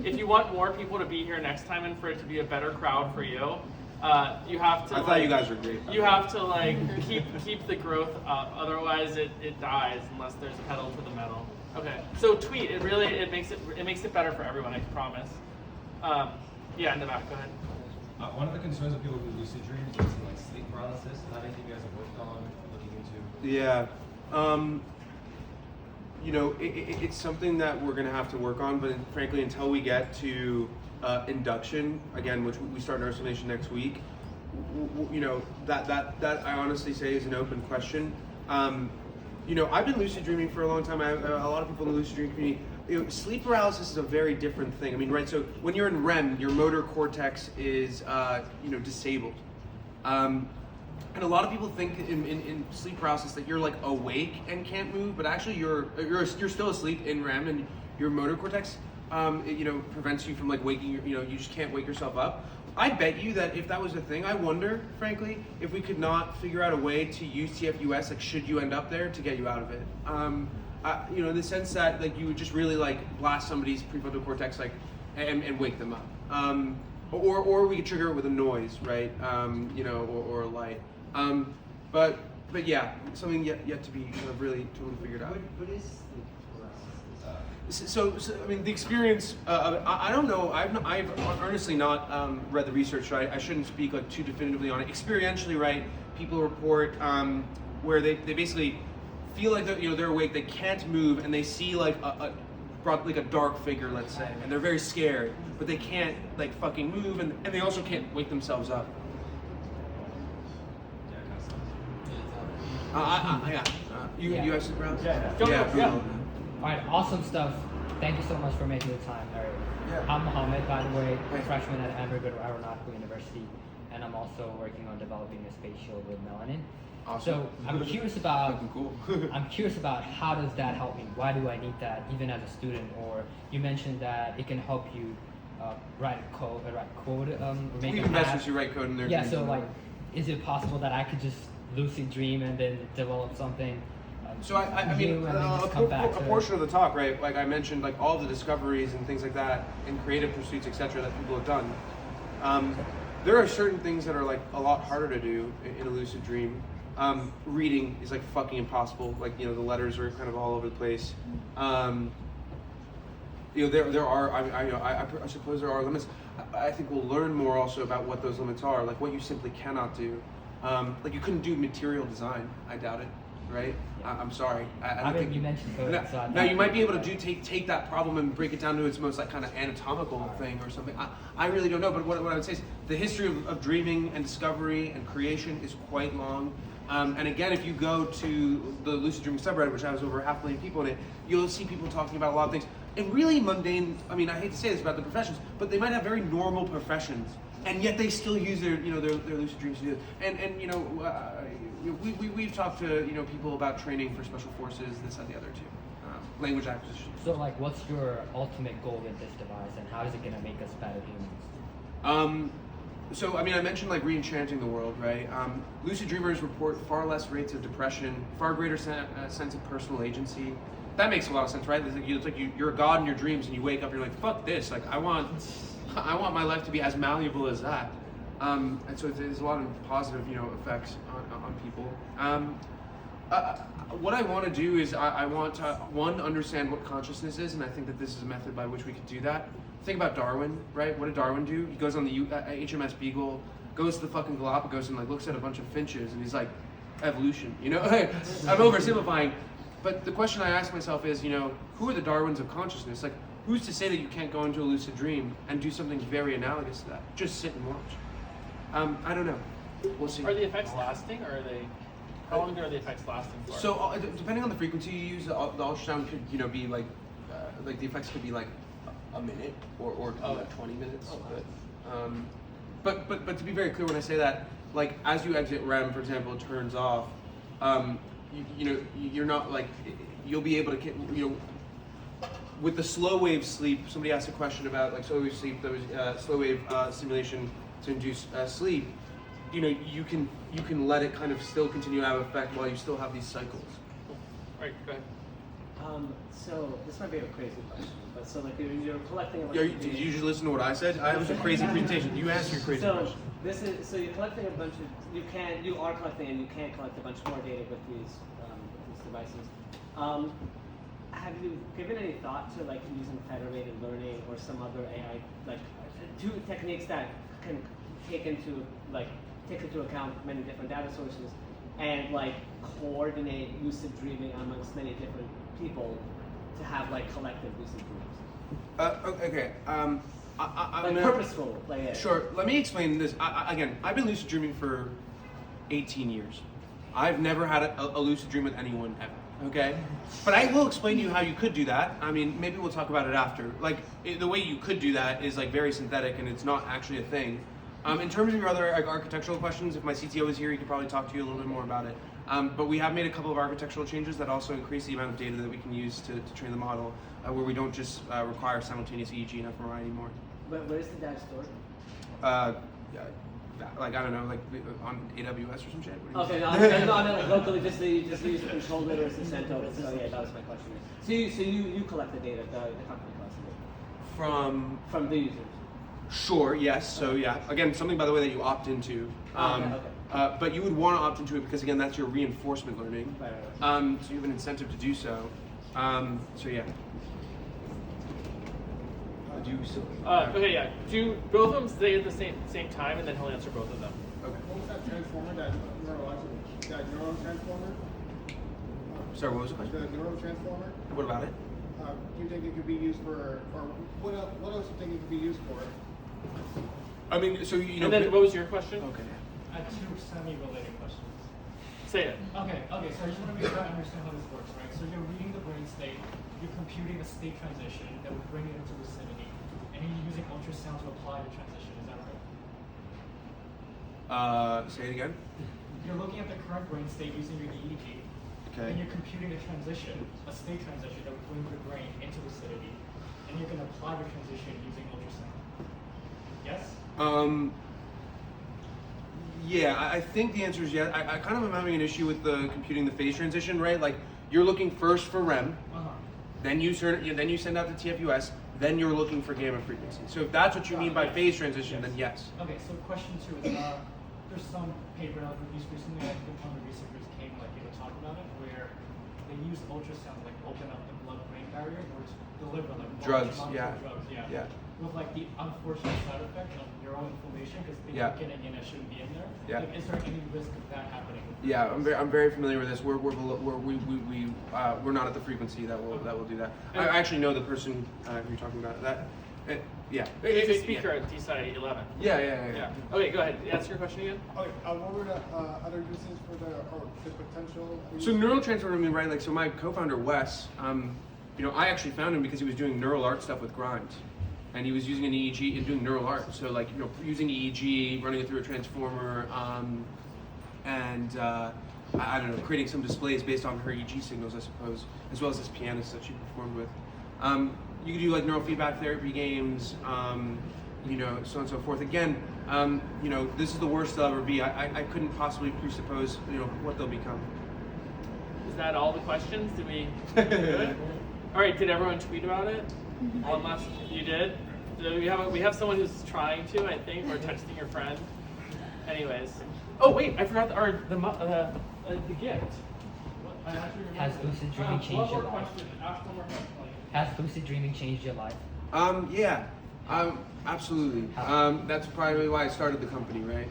if you want more people to be here next time and for it to be a better crowd for you, you have to. I thought you guys were great. You have to keep the growth up. Otherwise, it dies unless there's pedal to the metal. Okay, so tweet. It makes it better for everyone. I promise. Yeah, in the back. Go ahead. One of the concerns of people who lucid dreams is sleep paralysis. Is that anything you guys have worked on, looking into? Yeah. It's something that we're going to have to work on, but frankly, until we get to induction, again, which we start Nurse Nation next week, that I honestly say is an open question. I've been lucid dreaming for a long time. I have a lot of people in the lucid dream community. Sleep paralysis is a very different thing. I mean, right? So when you're in REM, your motor cortex is, disabled. And a lot of people think in sleep paralysis that you're awake and can't move, but actually you're still asleep in REM, and your motor cortex, prevents you from waking. You just can't wake yourself up. I bet you that if that was a thing, I wonder, frankly, if we could not figure out a way to use TFUS, should you end up there, to get you out of it. In the sense that you would just really blast somebody's prefrontal cortex and wake them up. Or we could trigger it with a noise, right? Or a light. But yeah, something yet to be really totally figured out. What is sleep paralysis? So I mean, the experience. I don't know. I've honestly not read the research. Right? I shouldn't speak too definitively on it. Experientially, right? People report where they basically feel like they're awake. They can't move, and they see a dark figure, let's say, and they're very scared, but they can't fucking move, and they also can't wake themselves up. You have sleep paralysis? Yeah. All right, awesome stuff. Thank you so much for making the time, Harry. I'm Mohammed, by the way, freshman at Amberwood Aeronautical University, and I'm also working on developing a space shield with melanin. Awesome. So I'm curious about I'm curious about how does that help me? Why do I need that even as a student? Or you mentioned that it can help you write code, or make Even investors who write code in their dreams. So is it possible that I could just lucid dream and then develop something? So I mean, a portion of the talk, right? Like I mentioned, all the discoveries and things like that, and creative pursuits, etc., that people have done. There are certain things that are a lot harder to do in a lucid dream. Reading is fucking impossible. The letters are kind of all over the place. There are. I suppose there are limits. I think we'll learn more also about what those limits are, what you simply cannot do. You couldn't do material design. I doubt it. Right? I'm sorry. I don't think you mentioned code. Now you might be able to take that problem and break it down to its most kind of anatomical thing or something. I really don't know. But what I would say is the history of dreaming and discovery and creation is quite long. And again, if you go to the lucid dreaming subreddit, which has over 500,000 people in it, you'll see people talking about a lot of things. And really mundane. I mean, I hate to say this about the professions, but they might have very normal professions, and yet they still use their lucid dreams to do it. We've talked to people about training for special forces, this and the other too, language acquisition. So what's your ultimate goal with this device, and how is it gonna make us better humans? So I mean, I mentioned re-enchanting the world, right? Lucid dreamers report far less rates of depression, far greater sense of personal agency. That makes a lot of sense, right? It's like you're a god in your dreams, and you wake up, you're like, fuck this! I want my life to be as malleable as that. And so there's a lot of positive, effects on people. What I want to do is I want to, one, understand what consciousness is, and I think that this is a method by which we could do that. Think about Darwin, right? What did Darwin do? He goes on the HMS Beagle, goes to the fucking Galapagos and looks at a bunch of finches, and he's like, evolution, I'm oversimplifying. But the question I ask myself is, who are the Darwins of consciousness? Like, who's to say that you can't go into a lucid dream and do something very analogous to that? Just sit and watch. I don't know. We'll see. Are the effects lasting, or are they? How long are the effects lasting for? So depending on the frequency you use, the ultrasound could be like the effects could be like a minute or it could be like 20 minutes. But to be very clear when I say that, like as you exit REM, for example, it turns off. You're not like you'll be able to with the slow wave sleep. Somebody asked a question about like slow wave sleep. There was slow wave stimulation to induce sleep. You can let it kind of still continue to have effect while you still have these cycles. Right, go ahead. So this might be a crazy question, but so like you're collecting a bunch of Did you just listen to what I said? I was a crazy presentation. You asked your crazy question. So you're collecting a bunch of you are collecting and you can collect a bunch more data with these devices. Have you given any thought to like using federated learning or some other AI like two techniques that can take into account many different data sources and like coordinate lucid dreaming amongst many different people to have like collective lucid dreams? Okay. Like purposeful. Sure. Let me explain this. Again, I've been lucid dreaming for 18 years. I've never had a lucid dream with anyone ever. Okay, but I will explain to you how you could do that. I mean, maybe we'll talk about it after. Like the way you could do that is like very synthetic, and it's not actually a thing. In terms of your other architectural questions, if my CTO is here, he could probably talk to you a little bit more about it. But we have made a couple of architectural changes that also increase the amount of data that we can use to train the model, where we don't just require simultaneous EEG and fMRI anymore. But where is the data stored? Like I don't know, like on AWS or some shit. Okay, no, I meant like locally, just use the control it or it's sent over. So yeah, that was my question. So you collect the data, the company collects the data. From the users. Sure. Yes. So yeah. Again, something by the way that you opt into. Okay. But you would want to opt into it because again, that's your reinforcement learning. Right. So you have an incentive to do so. So yeah. Okay, yeah. Do both of them say at the same time, and then he'll answer both of them. Okay. What was that transformer, that neurotransformer? Sorry, what was the question? The neurotransformer? What about it? Do you think it could be used for, or what else do you think it could be used for? I mean, so you know. And then what was your question? Okay. I have two semi-related questions. Say it. Okay, so I just want to make sure I understand how this works, right? So you're reading the brain state, you're computing a state transition that would bring it into lucidity, and you're using ultrasound to apply the transition, is that right? Say it again. You're looking at the current brain state using your EEG, and you're computing a transition, a state transition that would bring the brain into lucidity, and you're going to apply the transition using ultrasound. Yes? Yeah, I think the answer is yes. I kind of am having an issue with the computing the phase transition, right? Like you're looking first for REM, then you send out the TFUS, then you're looking for gamma frequency. So if that's what you mean by phase transition, then yes. Okay, so question two is there's some paper that was released recently. I think one of the researchers came to talk about it, where they use ultrasound to open up the blood-brain barrier or to deliver drugs. Drugs. Yeah. With the unfortunate side effect of neuroinflammation because things are getting in that shouldn't be in there. Yeah. Is there any risk of that happening? Yeah, I'm very familiar with this. We're not at the frequency that will do that. I actually know the person you're talking about. Yeah. He's a speaker at DeSciNYC 11. Yeah. Okay, go ahead. Ask your question again. Okay. What were the other uses for the potential? So neurotransformer, right? Like, so my co-founder Wes, I actually found him because he was doing neural art stuff with Grimes. And he was using an EEG and doing neural art. So using EEG, running it through a transformer, and I don't know, creating some displays based on her EEG signals, I suppose, as well as this pianist that she performed with. You could do neurofeedback therapy games, so on and so forth. Again, this is the worst they'll ever be. I couldn't possibly presuppose, what they'll become. Is that all the questions? Did we? Good? All right. Did everyone tweet about it? One last. You did. We have someone who's trying to, I think, or texting your friend. Anyways. Oh wait, I forgot the gift. Has lucid dreaming changed One more your life? question. Ask one more question. Has lucid dreaming changed your life? Yeah, absolutely. That's probably why I started the company, right?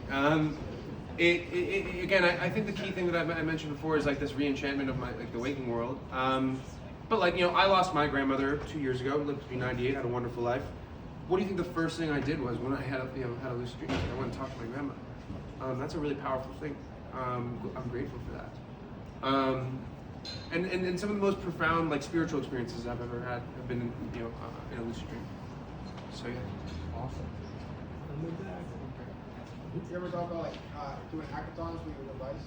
Again, I think the key thing that I mentioned before is like this re-enchantment of the waking world. But like, I lost my grandmother 2 years ago, lived to be 98, had a wonderful life. What do you think the first thing I did was when I had a lucid dream? I went and talked to my grandma. That's a really powerful thing. I'm grateful for that. And some of the most profound spiritual experiences I've ever had have been in a lucid dream. So yeah. Awesome. You ever thought about doing hackathons with your device?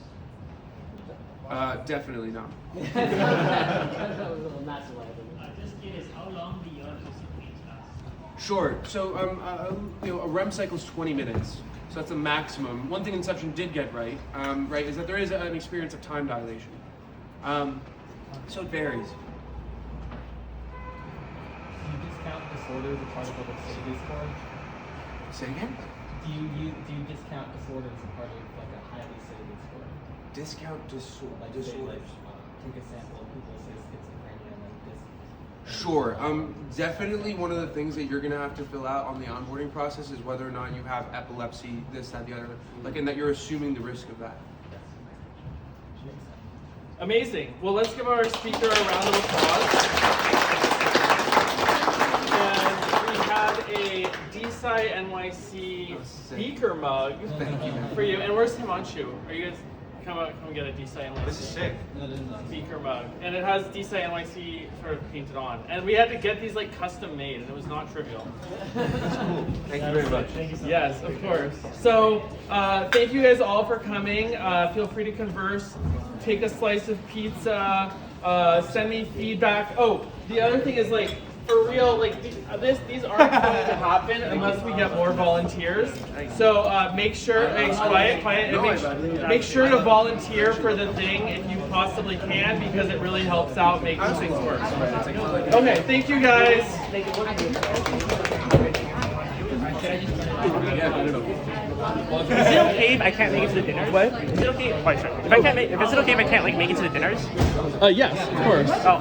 Definitely not. Just curious, how long do your lucid dreams last? Sure. So a REM cycle is 20 minutes. So that's the maximum. One thing Inception did get right, is that there is an experience of time dilation. So it varies. Do you discount disorders as part of what the state is for? Say again? Do you discount disorders as part of a highly saving score? Discount disorders. Take a sample of people say schizophrenia and then discount. Sure. Definitely one of the things that you're gonna have to fill out on the onboarding process is whether or not you have epilepsy, this, that, the other, and that you're assuming the risk of that. Amazing. Well, let's give our speaker a round of applause. And we have a DeSciNYC speaker mug for you. And where's Himanshu? Are you guys come get a DeSciNYC? This is sick. Speaker mug, and it has DeSciNYC sort of painted on. And we had to get these custom made, and it was not trivial. That's cool. Thank you very much. Thank you so much. Yes, of course. So thank you guys all for coming. Feel free to converse. Take a slice of pizza. Send me feedback. Oh, the other thing is for real, these aren't going to happen unless we get more volunteers. So make sure, make sure to volunteer for the thing if you possibly can, because it really helps out making things work. Okay, thank you guys. Is it okay if I can't make it to the dinners? What? Is it okay? If it's okay if I can't make it to the dinners? Yes, of course. Oh,